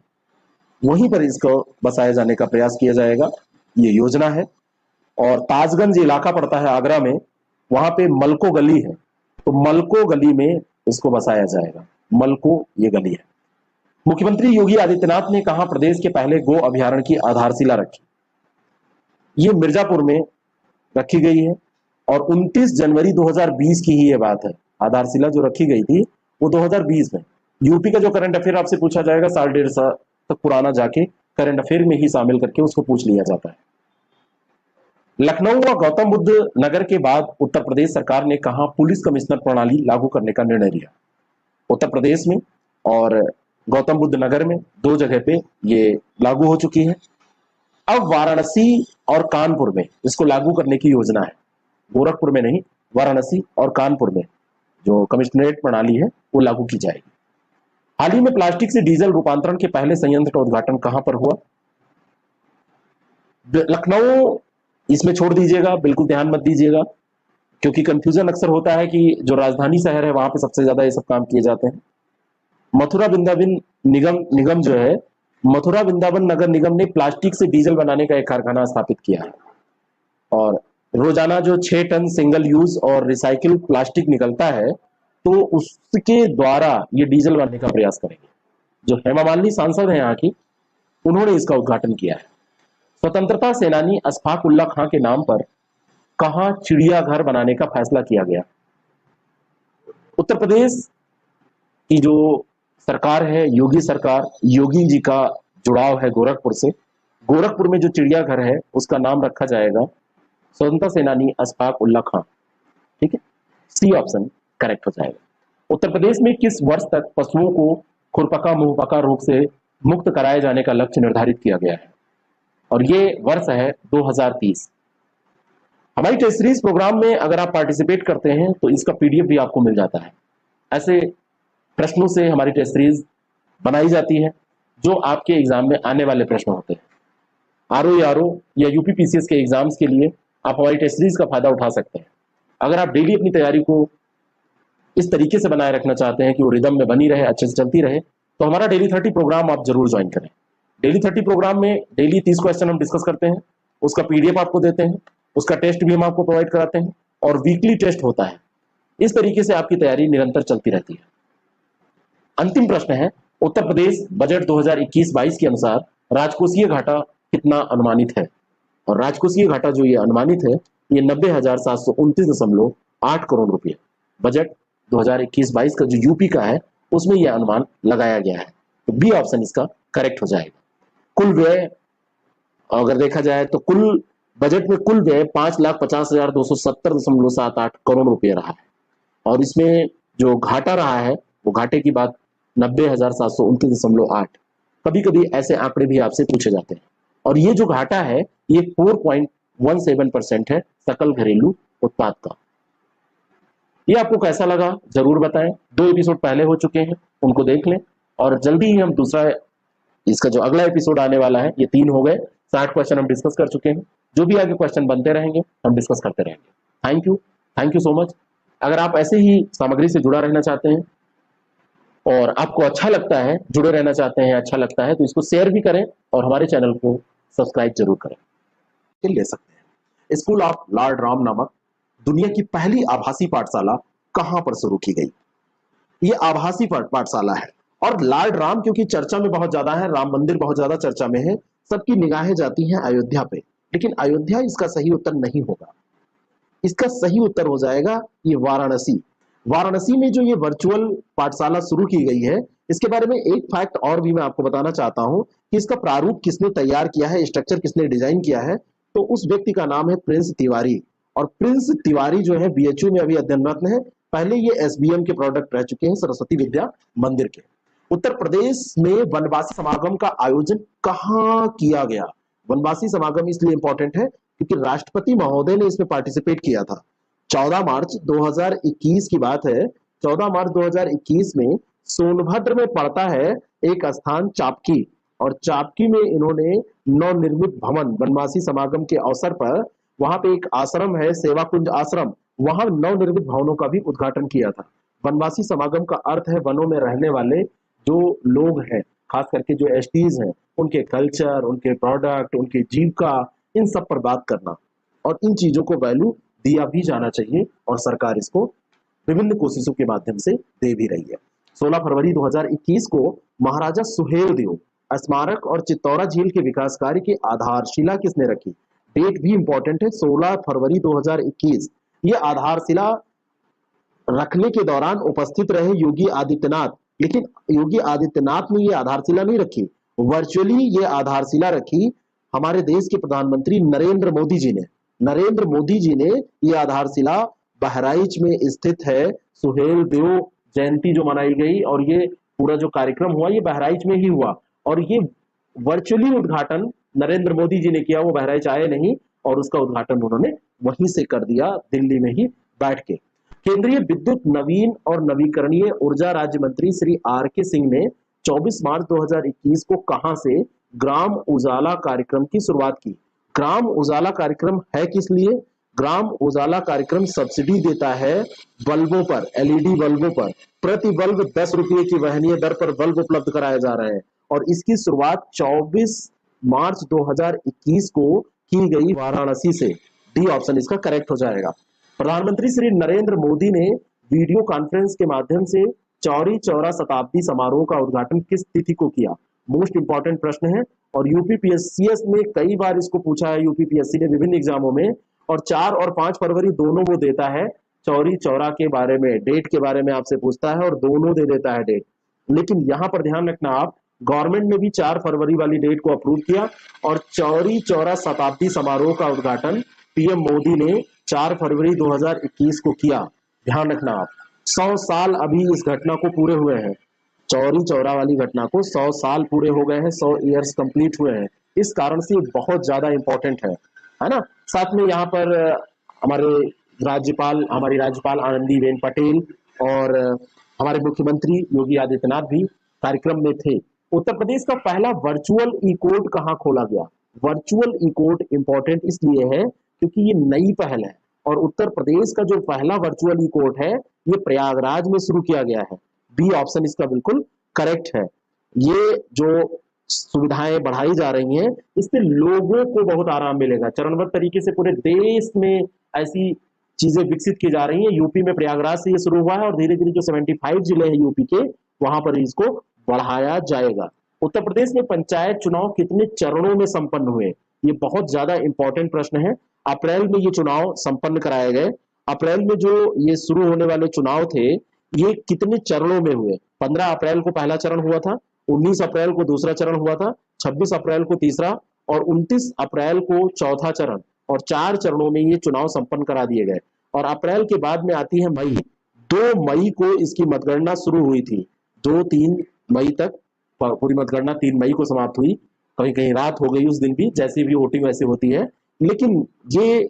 वहीं पर इसको बसाए जाने का प्रयास किया जाएगा, ये योजना है। और ताजगंज इलाका पड़ता है आगरा में, वहां पे मलको गली है, तो मलको गली में इसको बसाया जाएगा। मलको ये गली है। मुख्यमंत्री योगी आदित्यनाथ ने कहा प्रदेश के पहले गो अभयारण्य की आधारशिला रखी? ये मिर्जापुर में रखी गई है और 29 जनवरी 2020 की ही ये बात है। आधारशिला जो रखी गई थी वो 2020 में। यूपी का जो करंट अफेयर आपसे पूछा जाएगा 1.5 साल तक पुराना जाके करंट अफेयर में ही शामिल करके उसको पूछ लिया जाता है। लखनऊ व गौतम बुद्ध नगर के बाद उत्तर प्रदेश सरकार ने कहा पुलिस कमिश्नर प्रणाली लागू करने का निर्णय लिया? उत्तर प्रदेश में और गौतम बुद्ध नगर में 2 जगह पे ये लागू हो चुकी है। अब वाराणसी और कानपुर में इसको लागू करने की योजना है। गोरखपुर में नहीं, वाराणसी और कानपुर में जो कमिश्नरेट प्रणाली है वो लागू की जाएगी। हाल ही में प्लास्टिक से डीजल रूपांतरण के पहले संयंत्र का उद्घाटन कहां पर हुआ? लखनऊ इसमें छोड़ दीजिएगा, बिल्कुल ध्यान मत दीजिएगा, क्योंकि कंफ्यूजन अक्सर होता है कि जो राजधानी शहर है वहां पे सबसे ज्यादा ये सब काम किए जाते हैं। मथुरा वृंदावन निगम जो है, मथुरा वृंदावन नगर निगम ने प्लास्टिक से डीजल बनाने का एक कारखाना स्थापित किया है और रोजाना जो 6 टन सिंगल यूज और रिसाइकिल प्लास्टिक निकलता है तो उसके द्वारा ये डीजल बनाने का प्रयास करेंगे। जो हेमा मालिनी सांसद है यहाँ की, उन्होंने इसका उद्घाटन किया है। स्वतंत्रता सेनानी अशफाक उल्लाह खां के नाम पर कहां चिड़ियाघर बनाने का फैसला किया गया? उत्तर प्रदेश की जो सरकार है, योगी सरकार, योगी जी का जुड़ाव है गोरखपुर से। गोरखपुर में जो चिड़ियाघर है उसका नाम रखा जाएगा स्वतंत्रता सेनानी अशफाक उल्लाह खां। ठीक है, सी ऑप्शन करेक्ट हो जाएगा। उत्तर प्रदेश में किस वर्ष तक पशुओं को खुरपका मुंहपका रोग से मुक्त कराए जाने का लक्ष्य निर्धारित किया गया है? और ये वर्ष है 2030। हमारी टेस्ट सीरीज प्रोग्राम में अगर आप पार्टिसिपेट करते हैं तो इसका पीडीएफ भी आपको मिल जाता है। ऐसे प्रश्नों से हमारी टेस्ट सीरीज बनाई जाती है जो आपके एग्जाम में आने वाले प्रश्न होते हैं। आरओ या यूपीपीसीएस के एग्जाम्स के लिए आप हमारी टेस्ट सीरीज का फायदा उठा सकते हैं। अगर आप डेली अपनी तैयारी को इस तरीके से बनाए रखना चाहते हैं कि वो रिदम में बनी रहे, अच्छे से चलती रहे, तो हमारा डेली 30 प्रोग्राम आप जरूर ज्वाइन करें। डेली 30 प्रोग्राम में डेली 30 क्वेश्चन हम डिस्कस करते हैं, उसका पीडीएफ आपको देते हैं, उसका टेस्ट भी हम आपको प्रोवाइड कराते हैं और वीकली टेस्ट होता है। इस तरीके से आपकी तैयारी निरंतर चलती रहती है। अंतिम प्रश्न है, उत्तर प्रदेश बजट 2021-22 के अनुसार राजकोषीय घाटा कितना अनुमानित है? और राजकोषीय घाटा जो ये अनुमानित है ये 90,729.8 करोड़ रुपए। बजट 2021-22 का जो यूपी का है उसमें यह अनुमान लगाया गया है, तो बी ऑप्शन इसका करेक्ट हो जाएगा। कुल व्यय अगर देखा जाए तो कुल बजट में कुल व्यय 5,50,270.78 करोड़ रुपए रहा है और इसमें जो घाटा रहा है वो घाटे की बात 90,729.8। कभी कभी ऐसे आंकड़े भी आपसे पूछे जाते हैं और ये जो घाटा है ये 4.17% है सकल घरेलू उत्पाद का। ये आपको कैसा लगा जरूर बताएं। 2 एपिसोड पहले हो चुके हैं, उनको देख लें, और जल्दी ही हम दूसरा, इसका जो अगला एपिसोड आने वाला है, ये 3 हो गए, 60 क्वेश्चन हम डिस्कस कर चुके हैं। जो भी आगे क्वेश्चन बनते रहेंगे हम डिस्कस करते रहेंगे। Thank you so much. अगर आप ऐसे ही सामग्री से जुड़ा रहना चाहते हैं और आपको अच्छा लगता है, जुड़े रहना चाहते हैं, अच्छा लगता है, तो इसको शेयर भी करें और हमारे चैनल को सब्सक्राइब जरूर करें। ले सकते हैं। स्कूल ऑफ लॉर्ड राम नामक दुनिया की पहली आभासी पाठशाला कहां पर शुरू की गई? ये आभासी पाठशाला है। और लॉर्ड राम क्योंकि चर्चा में बहुत ज्यादा है, राम मंदिर बहुत ज्यादा चर्चा में है, सबकी निगाहें जाती हैं अयोध्या पे, लेकिन अयोध्या इसका सही उत्तर नहीं होगा। इसका सही उत्तर हो जाएगा ये वाराणसी। वाराणसी में जो ये वर्चुअल पाठशाला शुरू की गई है, इसके बारे में एक फैक्ट और भी मैं आपको बताना चाहता हूं कि इसका प्रारूप किसने तैयार किया है, स्ट्रक्चर किसने डिजाइन किया है, तो उस व्यक्ति का नाम है प्रिंस तिवारी। और प्रिंस तिवारी जो है बीएचयू में अभी अध्ययनरत है, पहले ये एसबीएम के प्रोडक्ट रह चुके हैं, सरस्वती विद्या मंदिर के। उत्तर प्रदेश में वनवासी समागम का आयोजन कहां किया गया? वनवासी समागम इसलिए इंपॉर्टेंट है क्योंकि राष्ट्रपति महोदय ने इसमें पार्टिसिपेट किया था। 14 मार्च 2021 की बात है। 14 मार्च 2021 में सोनभद्र में पड़ता है एक स्थान चापकी, और चापकी में इन्होंने नवनिर्मित भवन, वनवासी समागम के अवसर पर वहां पे एक आश्रम है, सेवा कुंज आश्रम, वहां नवनिर्मित भवनों का भी उद्घाटन किया था। वनवासी समागम का अर्थ है वनों में रहने वाले जो लोग हैं, खास करके जो एसटीज हैं, उनके कल्चर, उनके प्रोडक्ट, उनकी जीविका, इन सब पर बात करना, और इन चीजों को वैल्यू दिया भी जाना चाहिए, और सरकार इसको विभिन्न कोशिशों के माध्यम से दे भी रही है। 16 फरवरी 2021 को महाराजा सुहेलदेव स्मारक और चित्तौरा झील के विकास कार्य की आधारशिला किसने रखी? डेट भी इंपॉर्टेंट है, 16 फरवरी 2021। ये आधारशिला रखने के दौरान उपस्थित रहे योगी आदित्यनाथ, लेकिन योगी आदित्यनाथ ने ये आधारशिला नहीं रखी, वर्चुअली ये आधारशिला रखी हमारे देश के प्रधानमंत्री नरेंद्र मोदी जी ने। नरेंद्र मोदी जी ने ये आधारशिला बहराइच में स्थित है, सुहेलदेव जयंती जो मनाई गई, और ये पूरा जो कार्यक्रम हुआ ये बहराइच में ही हुआ, और ये वर्चुअली उद्घाटन नरेंद्र मोदी जी ने किया, वो बहराइच आए नहीं, और उसका उद्घाटन उन्होंने वहीं से कर दिया, दिल्ली में ही बैठ के। केंद्रीय विद्युत, नवीन और नवीकरणीय ऊर्जा राज्य मंत्री श्री आर के सिंह ने 24 मार्च 2021 को कहां से ग्राम उजाला कार्यक्रम की शुरुआत की? ग्राम उजाला कार्यक्रम है किस लिए? ग्राम उजाला कार्यक्रम सब्सिडी देता है बल्बों पर, एलईडी बल्बों पर, प्रति बल्ब 10 रुपये की वहनीय दर पर बल्ब उपलब्ध कराए जा रहे हैं, और इसकी शुरुआत 24 मार्च 2021 को की गई वाराणसी से। डी ऑप्शन इसका करेक्ट हो जाएगा। प्रधानमंत्री श्री नरेंद्र मोदी ने वीडियो कॉन्फ्रेंस के माध्यम से चौरी चौरा शताब्दी समारोह का उद्घाटन किस तिथि को किया? मोस्ट इंपॉर्टेंट प्रश्न है, और यूपीपीएससीएस ने कई बार इसको पूछा है, यूपीपीएससी ने विभिन्न एग्जामों में, और 4 और 5 फरवरी दोनों वो देता है। चौरी चौरा के बारे में, डेट के बारे में आपसे पूछता है, और दोनों दे देता है डेट। लेकिन यहां पर ध्यान रखना आप, गवर्नमेंट ने भी 4 फरवरी वाली डेट को अप्रूव किया, और चौरी चौरा शताब्दी समारोह का उद्घाटन पीएम मोदी ने 4 फरवरी 2021 को किया। ध्यान रखना आप, 100 साल अभी इस घटना को पूरे हुए हैं, चौरी चौरा वाली घटना को 100 साल पूरे हो गए हैं, 100 ईयर्स कंप्लीट हुए हैं। इस कारण से बहुत ज्यादा इंपॉर्टेंट है ना। साथ में यहाँ पर हमारी राज्यपाल आनंदीबेन पटेल और हमारे मुख्यमंत्री योगी आदित्यनाथ भी कार्यक्रम में थे। उत्तर प्रदेश का पहला वर्चुअल ई कोर्ट कहाँ खोला गया? वर्चुअल ई कोर्ट इंपॉर्टेंट इसलिए है क्योंकि ये नई पहल है, और उत्तर प्रदेश का जो पहला वर्चुअल ई कोर्ट है ये प्रयागराज में शुरू किया गया है। बी ऑप्शन इसका बिल्कुल करेक्ट है। ये जो सुविधाएं बढ़ाई जा रही हैं, इससे लोगों को बहुत आराम मिलेगा। चरणबद्ध तरीके से पूरे देश में ऐसी चीजें विकसित की जा रही हैं। यूपी में प्रयागराज से ये शुरू हुआ है, और धीरे धीरे जो 75 जिले हैं यूपी के, वहां पर इसको बढ़ाया जाएगा। उत्तर प्रदेश में पंचायत चुनाव कितने चरणों में संपन्न हुए? ये बहुत ज्यादा इंपॉर्टेंट प्रश्न है। अप्रैल में ये चुनाव संपन्न कराए गए। अप्रैल में जो ये शुरू होने वाले चुनाव थे, ये कितने चरणों में हुए? 15 अप्रैल को पहला चरण हुआ था, 19 अप्रैल को दूसरा चरण हुआ था, 26 अप्रैल को तीसरा, और 29 अप्रैल को चौथा चरण, और 4 चरणों में ये चुनाव संपन्न करा दिए गए। और अप्रैल के बाद में आती है मई। 2 मई को इसकी मतगणना शुरू हुई थी, 2-3 मई तक पूरी मतगणना 3 मई को समाप्त हुई। कहीं कहीं रात हो गई उस दिन भी, जैसी भी वोटिंग वैसे होती है। लेकिन ये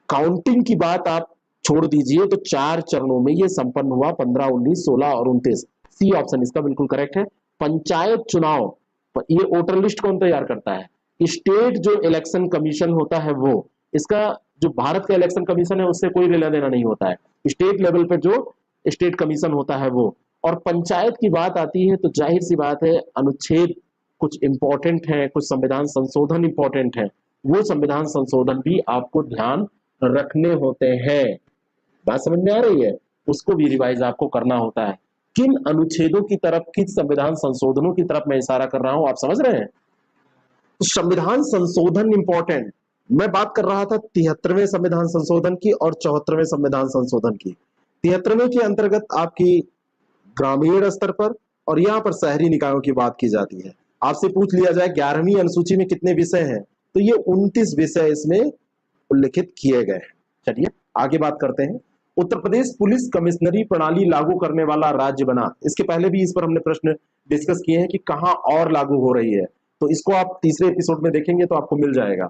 काउंटिंग की बात आप छोड़ दीजिए तो 4 चरणों में ये संपन्न हुआ, 15, 19, 16 और 29। सी ऑप्शन इसका बिल्कुल करेक्ट है। पंचायत चुनाव, ये वोटर लिस्ट कौन तैयार करता है? स्टेट जो इलेक्शन कमीशन होता है वो। इसका जो भारत का इलेक्शन कमीशन है उससे कोई लेना देना नहीं होता है, स्टेट लेवल पे जो स्टेट कमीशन होता है वो। और पंचायत की बात आती है तो जाहिर सी बात है अनुच्छेद कुछ इंपॉर्टेंट है, कुछ संविधान संशोधन इंपॉर्टेंट है, वो संविधान संशोधन भी आपको ध्यान रखने होते हैं। बात समझ में आ रही है? उसको भी रिवाइज आपको करना होता है। किन अनुच्छेदों की तरफ, किस संविधान संशोधनों की तरफ मैं इशारा कर रहा हूं, आप समझ रहे हैं? तो संविधान संशोधन इंपॉर्टेंट। मैं बात कर रहा था 73वें संविधान संशोधन की और 74वें संविधान संशोधन की। 73वें के अंतर्गत आपकी ग्रामीण स्तर पर और यहाँ पर शहरी निकायों की बात की जाती है। आपसे पूछ लिया जाए 11वीं अनुसूची में कितने विषय हैं, तो ये 29 विषय इसमें उल्लिखित किए गए हैं। चलिए आगे बात करते हैं। उत्तर प्रदेश पुलिस कमिश्नरी प्रणाली लागू करने वाला राज्य बना। इसके पहले भी इस पर हमने प्रश्न डिस्कस किए हैं कि कहां और लागू हो रही है, तो इसको आप तीसरे एपिसोड में देखेंगे तो आपको मिल जाएगा।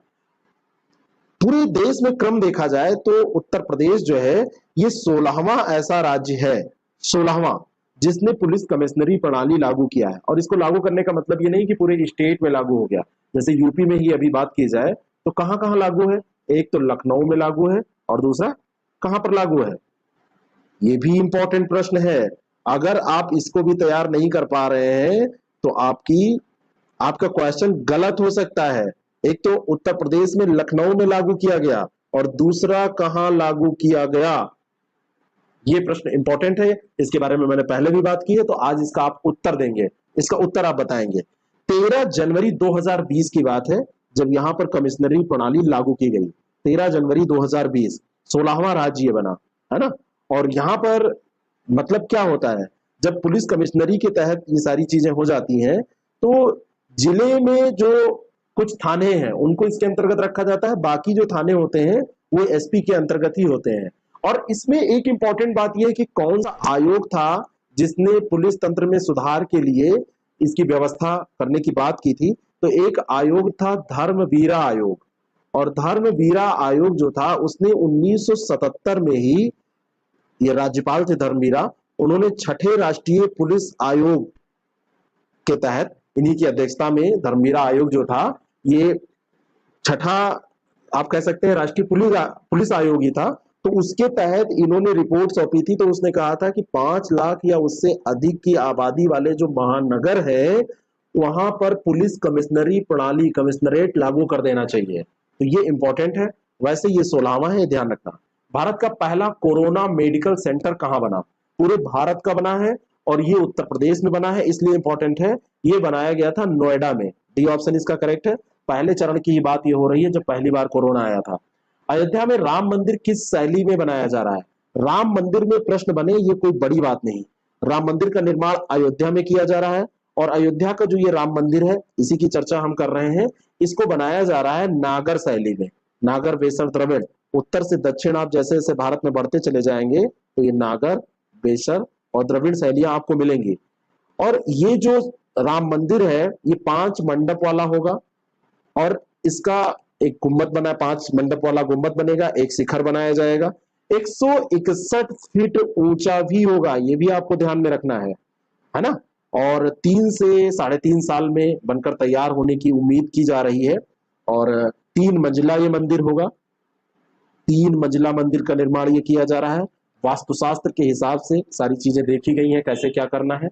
पूरे देश में क्रम देखा जाए तो उत्तर प्रदेश जो है ये 16वां ऐसा राज्य है, 16वां, जिसने पुलिस कमिश्नरी प्रणाली लागू किया है। और इसको लागू करने का मतलब ये नहीं कि पूरे स्टेट में लागू हो गया। जैसे यूपी में ही अभी बात की जाए तो कहां कहां लागू है, एक तो लखनऊ में लागू है और दूसरा कहां पर लागू है, ये भी इंपॉर्टेंट प्रश्न है। अगर आप इसको भी तैयार नहीं कर पा रहे हैं तो आपका क्वेश्चन गलत हो सकता है। एक तो उत्तर प्रदेश में लखनऊ में लागू किया गया और दूसरा कहां लागू किया गया, ये प्रश्न इंपॉर्टेंट है। इसके बारे में मैंने पहले भी बात की है, तो आज इसका आप उत्तर देंगे, इसका उत्तर आप बताएंगे। 13 जनवरी 2020 की बात है जब यहां पर कमिश्नरी प्रणाली लागू की गई। 13 जनवरी 2020, 16वां राज्य बना, है ना। और यहां पर मतलब क्या होता है, जब पुलिस कमिश्नरी के तहत ये सारी चीजें हो जाती हैं तो जिले में जो कुछ थाने हैं उनको इसके अंतर्गत रखा जाता है, बाकी जो थाने होते हैं वो एसपी के अंतर्गत ही होते हैं। और इसमें एक इंपॉर्टेंट बात यह है कि कौन सा आयोग था जिसने पुलिस तंत्र में सुधार के लिए इसकी व्यवस्था करने की बात की थी, तो एक आयोग था धर्मवीरा आयोग। और धर्मवीरा आयोग जो था उसने 1977 में ही, ये राज्यपाल थे धर्मवीरा, उन्होंने छठे राष्ट्रीय पुलिस आयोग के तहत, इन्हीं की अध्यक्षता में धर्मवीरा आयोग जो था ये छठा आप कह सकते हैं राष्ट्रीय पुलिस आयोग ही था, तो उसके तहत इन्होंने रिपोर्ट सौंपी थी। तो उसने कहा था कि 5 लाख या उससे अधिक की आबादी वाले जो महानगर है वहां पर पुलिस कमिश्नरी प्रणाली, कमिश्नरेट लागू कर देना चाहिए। तो ये इंपॉर्टेंट है। वैसे ये 16वां है, ध्यान रखना। भारत का पहला कोरोना मेडिकल सेंटर कहां बना? पूरे भारत का बना है और ये उत्तर प्रदेश में बना है, इसलिए इंपॉर्टेंट है। ये बनाया गया था नोएडा में, डी ऑप्शन इसका करेक्ट है। पहले चरण की बात ये हो रही है जब पहली बार कोरोना आया था। अयोध्या में राम मंदिर किस शैली में बनाया जा रहा है? राम मंदिर में प्रश्न बने ये कोई बड़ी बात नहीं। राम मंदिर का निर्माण अयोध्या में किया जा रहा है और अयोध्या का जो ये राम मंदिर है इसी की चर्चा हम कर रहे हैं। इसको बनाया जा रहा है नागर शैली में, नागर बेसर द्रविड़। उत्तर से दक्षिण आप जैसे जैसे भारत में बढ़ते चले जाएंगे तो ये नागर, बेसर और द्रविड़ शैलियां आपको मिलेंगी। और ये जो राम मंदिर है ये 5 मंडप वाला होगा और इसका एक गुम्बद बना, 5 मंडप वाला गुम्बद बनेगा, एक शिखर बनाया जाएगा, 161 फीट ऊंचा भी होगा, ये भी आपको ध्यान में रखना है ना। और 3 से 3.5 साल में बनकर तैयार होने की उम्मीद की जा रही है। और 3 मंजिला ये मंदिर होगा, 3 मंजिला मंदिर का निर्माण ये किया जा रहा है। वास्तुशास्त्र के हिसाब से सारी चीजें देखी गई हैं कैसे क्या करना है।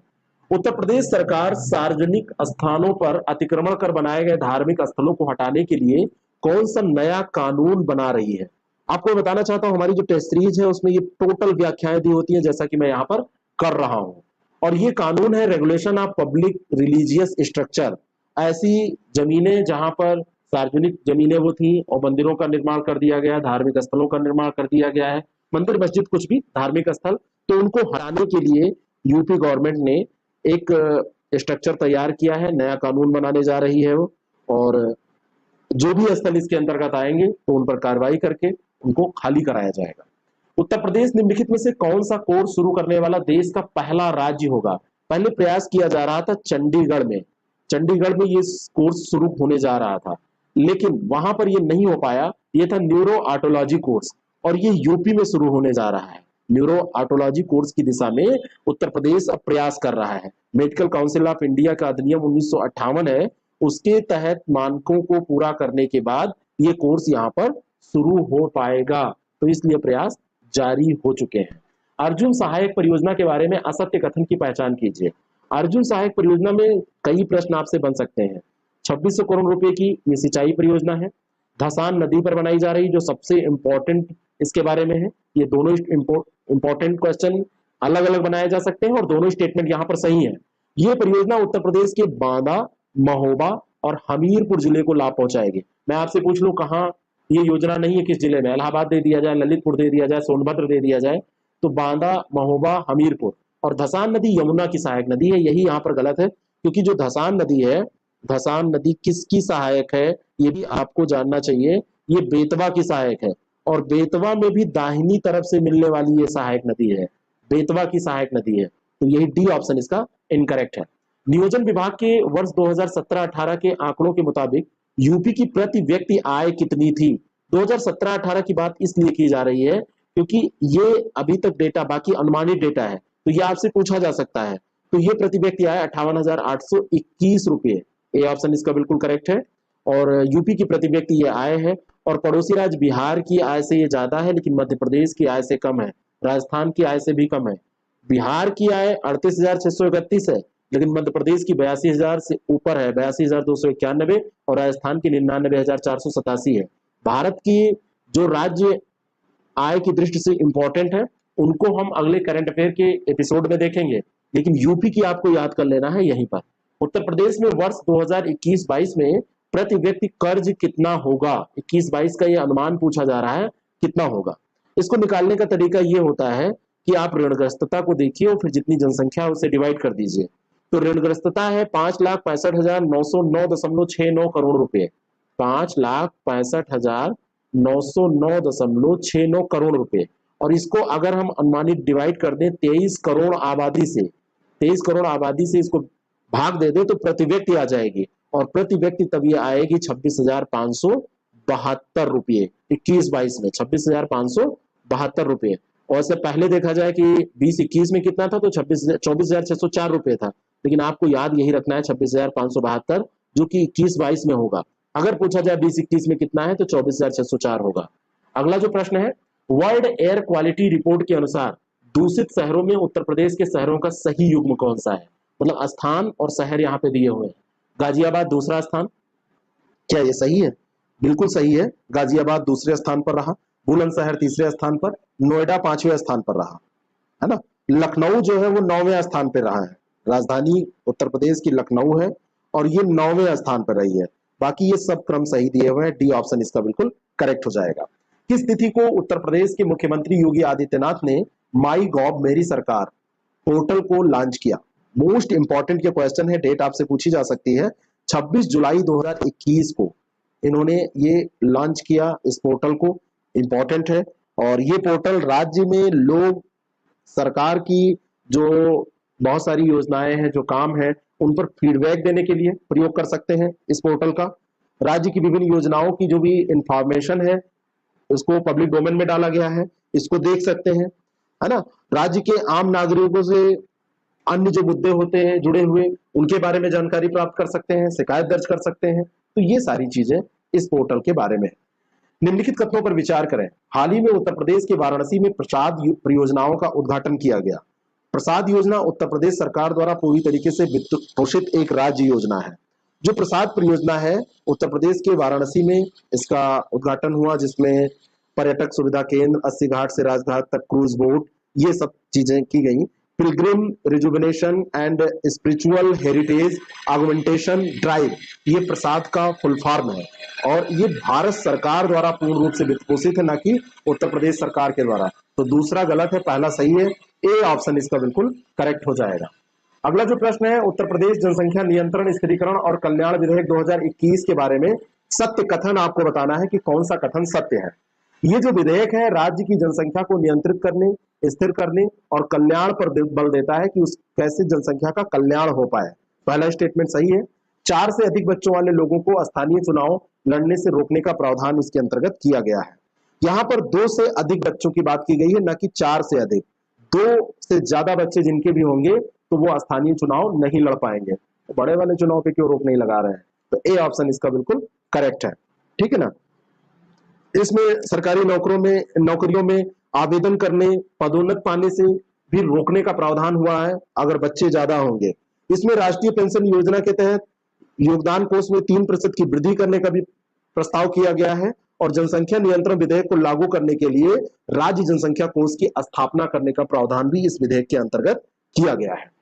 उत्तर प्रदेश सरकार सार्वजनिक स्थानों पर अतिक्रमण कर बनाए गए धार्मिक स्थलों को हटाने के लिए कौन सा नया कानून बना रही है? आपको बताना चाहता हूं हमारी जो टेस्ट सीरीज है उसमें ये टोटल व्याख्याएं दी होती है जैसा कि मैं यहां पर कर रहा हूं। और ये कानून है regulation of public religious structure. ऐसी जमीनें जहां पर सार्वजनिक जमीनें वो थी और मंदिरों का निर्माण कर दिया गया, धार्मिक स्थलों का निर्माण कर दिया गया है, मंदिर मस्जिद कुछ भी धार्मिक स्थल, तो उनको हटाने के लिए यूपी गवर्नमेंट ने एक स्ट्रक्चर तैयार किया है, नया कानून बनाने जा रही है वो। और जो भी स्थल इसके अंतर्गत आएंगे तो उन पर कार्रवाई करके उनको खाली कराया जाएगा। उत्तर प्रदेश निम्नलिखित में से कौन सा कोर्स शुरू करने वाला देश का पहला राज्य होगा? पहले प्रयास किया जा रहा था चंडीगढ़ में, चंडीगढ़ में ये कोर्स शुरू होने जा रहा था लेकिन वहां पर ये नहीं हो पाया। ये था न्यूरो ऑटोलॉजी कोर्स और ये यूपी में शुरू होने जा रहा है। न्यूरो ऑटोलॉजी कोर्स की दिशा में उत्तर प्रदेश अब प्रयास कर रहा है। मेडिकल काउंसिल ऑफ इंडिया का अधिनियम 1958 है, उसके तहत मानकों को पूरा करने के बाद ये कोर्स यहाँ पर शुरू हो पाएगा, तो इसलिए प्रयास जारी हो चुके हैं। अर्जुन सहायक परियोजना के बारे में असत्य कथन की पहचान कीजिए। अर्जुन सहायक परियोजना में कई प्रश्न आपसे बन सकते हैं। 2600 करोड़ रुपए की ये सिंचाई परियोजना है, धसान नदी पर बनाई जा रही, जो सबसे इंपॉर्टेंट इसके बारे में है। ये दोनों इंपॉर्टेंट क्वेश्चन अलग अलग बनाए जा सकते हैं और दोनों स्टेटमेंट यहाँ पर सही है। ये परियोजना उत्तर प्रदेश के बांदा, महोबा और हमीरपुर जिले को लाभ पहुंचाएगी। मैं आपसे पूछ लूं कहाँ ये योजना नहीं है, किस जिले में, इलाहाबाद दे दिया जाए, ललितपुर दे दिया जाए, सोनभद्र दे दिया जाए, तो बांदा, महोबा, हमीरपुर। और धसान नदी यमुना की सहायक नदी है, यही यहाँ पर गलत है, क्योंकि जो धसान नदी है, धसान नदी किसकी सहायक है ये भी आपको जानना चाहिए। ये बेतवा की सहायक है, और बेतवा में भी दाहिनी तरफ से मिलने वाली ये सहायक नदी है, बेतवा की सहायक नदी है, तो यही डी ऑप्शन इसका इनकरेक्ट है। नियोजन विभाग के वर्ष 2017-18 के आंकड़ों के मुताबिक यूपी की प्रति व्यक्ति आय कितनी थी? 2017-18 की बात इसलिए की जा रही है क्योंकि ये अभी तक डेटा, बाकी अनुमानित डेटा है, तो ये आपसे पूछा जा सकता है। तो ये प्रति व्यक्ति आय 58,821 रुपये, ए ऑप्शन इसका बिल्कुल करेक्ट है। और यूपी की प्रति व्यक्ति ये आय है, और पड़ोसी राज्य बिहार की आय से ये ज्यादा है, लेकिन मध्य प्रदेश की आय से कम है, राजस्थान की आय से भी कम है। बिहार की आय 38,631 है, लेकिन मध्य प्रदेश की 82,000 से ऊपर है, 82,291, और राजस्थान की 99,487 है। भारत की जो राज्य आय की दृष्टि से इंपॉर्टेंट है उनको हम अगले करंट अफेयर के एपिसोड में देखेंगे, लेकिन यूपी की आपको याद कर लेना है यहीं पर। उत्तर प्रदेश में वर्ष 2021-22 में प्रति व्यक्ति कर्ज कितना होगा? 21-22 का ये अनुमान पूछा जा रहा है, कितना होगा? इसको निकालने का तरीका ये होता है कि आप ऋणग्रस्तता को देखिए और फिर जितनी जनसंख्या है उसे डिवाइड कर दीजिए। तो ऋणग्रस्तता है 5,65,909.69 करोड़ रुपए, 5,65,909.69 करोड़ रुपए। और इसको अगर हम अनुमानित डिवाइड कर दें 23 करोड़ आबादी से, 23 करोड़ आबादी से इसको भाग दे दे तो प्रति व्यक्ति आ जाएगी, और प्रति व्यक्ति तब ये आएगी 26,572 रुपये 21-22 में, 26,572 रुपये। और इससे पहले देखा जाए कि 20-21 में कितना था, तो 24,604 रुपये था, लेकिन आपको याद यही रखना है 26,572, जो कि 21-22 में होगा। अगर पूछा जाए 20-21 में कितना है तो 24,604 होगा। अगला जो प्रश्न है, वर्ल्ड एयर क्वालिटी रिपोर्ट के अनुसार दूषित शहरों में उत्तर प्रदेश के शहरों का सही युग्म कौन सा है? मतलब स्थान और शहर यहाँ पे दिए हुए हैं। गाजियाबाद दूसरा स्थान, क्या ये सही है? बिल्कुल सही है, गाजियाबाद दूसरे स्थान पर रहा, बुलंदशहर तीसरे स्थान पर, नोएडा 5वें स्थान पर रहा, है ना। लखनऊ जो है वो 9वें स्थान पर रहा है, राजधानी उत्तर प्रदेश की लखनऊ है और ये 9वें स्थान पर रही है। बाकी ये सब क्रम सही दिए हुए हैं, डी ऑप्शन इसका बिल्कुल करेक्ट हो जाएगा। किस तिथि को उत्तर प्रदेश के मुख्यमंत्री योगी आदित्यनाथ ने माई गॉव मेरी सरकार पोर्टल को लॉन्च किया? मोस्ट इंपॉर्टेंट ये क्वेश्चन है, डेट आपसे पूछी जा सकती है। 26 जुलाई 2021 को इन्होंने ये लॉन्च किया इस पोर्टल को, इंपॉर्टेंट है। और ये पोर्टल राज्य में लोग सरकार की जो बहुत सारी योजनाएं हैं, जो काम है, उन पर फीडबैक देने के लिए प्रयोग कर सकते हैं इस पोर्टल का। राज्य की विभिन्न योजनाओं की जो भी इंफॉर्मेशन है उसको पब्लिक डोमेन में डाला गया है, इसको देख सकते हैं, है ना। राज्य के आम नागरिकों से अन्य जो मुद्दे होते हैं जुड़े हुए, उनके बारे में जानकारी प्राप्त कर सकते हैं, शिकायत दर्ज कर सकते हैं। तो ये सारी चीजें इस पोर्टल के बारे में। निम्नलिखित कथनों पर विचार करें। हाल ही में उत्तर प्रदेश के वाराणसी में प्रसाद परियोजनाओं का उद्घाटन किया गया। प्रसाद योजना उत्तर प्रदेश सरकार द्वारा पूरी तरीके से वित्त पोषित एक राज्य योजना है। जो प्रसाद परियोजना है उत्तर प्रदेश के वाराणसी में इसका उद्घाटन हुआ, जिसमें पर्यटक सुविधा केंद्र, 80 घाट से राजघाट तक क्रूज बोट, ये सब चीजें की गई। Pilgrim rejuvenation and spiritual heritage augmentation drive, ये प्रसाद का फुल फॉर्म है, और ये भारत सरकार द्वारा पूर्ण रूप से वित्त पोषित है, ना कि उत्तर प्रदेश सरकार के द्वारा। तो दूसरा गलत है, पहला सही है, ए ऑप्शन इसका बिल्कुल करेक्ट हो जाएगा। अगला जो प्रश्न है, उत्तर प्रदेश जनसंख्या नियंत्रण, स्थिरीकरण और कल्याण विधेयक 2021 के बारे में सत्य कथन आपको बताना है कि कौन सा कथन सत्य है। ये जो विधेयक है राज्य की जनसंख्या को नियंत्रित करने, स्थिर करने और कल्याण पर बल देता है कि उस कैसे जनसंख्या का कल्याण हो पाए। पहला स्टेटमेंट सही है। 4 से अधिक बच्चों वाले लोगों को स्थानीय चुनाव लड़ने से रोकने का प्रावधान इसके अंतर्गत किया गया है। यहां पर 2 से अधिक बच्चों की बात की गई है, ना कि 4 से अधिक। 2 से ज्यादा बच्चे जिनके भी होंगे तो वो स्थानीय चुनाव नहीं लड़ पाएंगे। तो बड़े वाले चुनाव पे क्यों रोक नहीं लगा रहे हैं? तो ए ऑप्शन इसका बिल्कुल करेक्ट है। ठीक है ना। इसमें सरकारी नौकरियों में आवेदन करने, पदोन्नत पाने से भी रोकने का प्रावधान हुआ है अगर बच्चे ज्यादा होंगे। इसमें राष्ट्रीय पेंशन योजना के तहत योगदान कोष में 3% की वृद्धि करने का भी प्रस्ताव किया गया है और जनसंख्या नियंत्रण विधेयक को लागू करने के लिए राज्य जनसंख्या कोष की स्थापना करने का प्रावधान भी इस विधेयक के अंतर्गत किया गया है।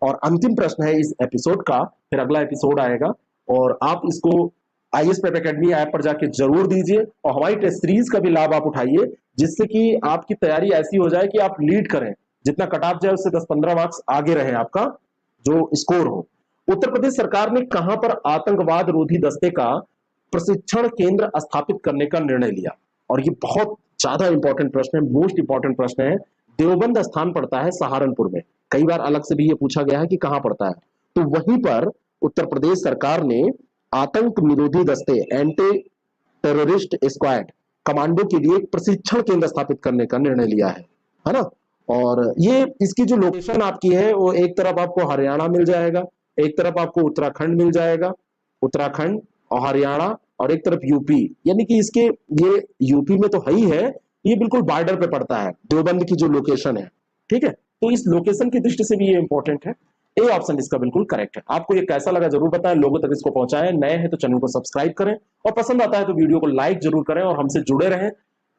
और अंतिम प्रश्न है इस एपिसोड का, फिर अगला एपिसोड आएगा और आप इसको आईएएस प्रेप एकेडमी ऐप पर जाके जरूर दीजिए और हमारी टेस्ट सीरीज का भी लाभ आप उठाइए, जिससे कि आपकी तैयारी ऐसी हो जाए कि आप लीड करें, जितना कट ऑफ जाए उससे 10-15 मार्क्स आगे रहे आपका जो स्कोर हो। उत्तर प्रदेश सरकार ने कहां पर आतंकवाद रोधी दस्ते का प्रशिक्षण केंद्र स्थापित करने का निर्णय लिया? और ये बहुत ज्यादा इंपॉर्टेंट प्रश्न है, मोस्ट इंपॉर्टेंट प्रश्न है। देवबंद स्थान पड़ता है सहारनपुर में। कई बार अलग से भी ये पूछा गया है कि कहां पड़ता है, तो वहीं पर उत्तर प्रदेश सरकार ने आतंक निरोधी दस्ते, एंटी टेररिस्ट स्क्वाड कमांडो के लिए एक प्रशिक्षण केंद्र स्थापित करने का निर्णय लिया है ना। और ये इसकी जो लोकेशन आपकी है वो एक तरफ आपको हरियाणा मिल जाएगा, एक तरफ आपको उत्तराखंड मिल जाएगा, उत्तराखंड और हरियाणा, और एक तरफ यूपी, यानी कि इसके ये यूपी में तो है ही है, ये बिल्कुल बॉर्डर पे पड़ता है देवबंद की जो लोकेशन है। ठीक है, तो इस लोकेशन की दृष्टि से भी ये इंपॉर्टेंट है। ए ऑप्शन इसका बिल्कुल करेक्ट है। आपको ये कैसा लगा जरूर बताएं, लोगों तक इसको पहुंचाएं। नए हैं तो चैनल को सब्सक्राइब करें और पसंद आता है तो वीडियो को लाइक जरूर करें और हमसे जुड़े रहें।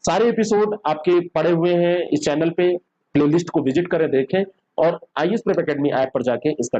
सारे एपिसोड आपके पड़े हुए हैं इस चैनल पे, प्लेलिस्ट को विजिट करें, देखें और आईएएस प्रेप एकेडमी ऐप पर जाके इसका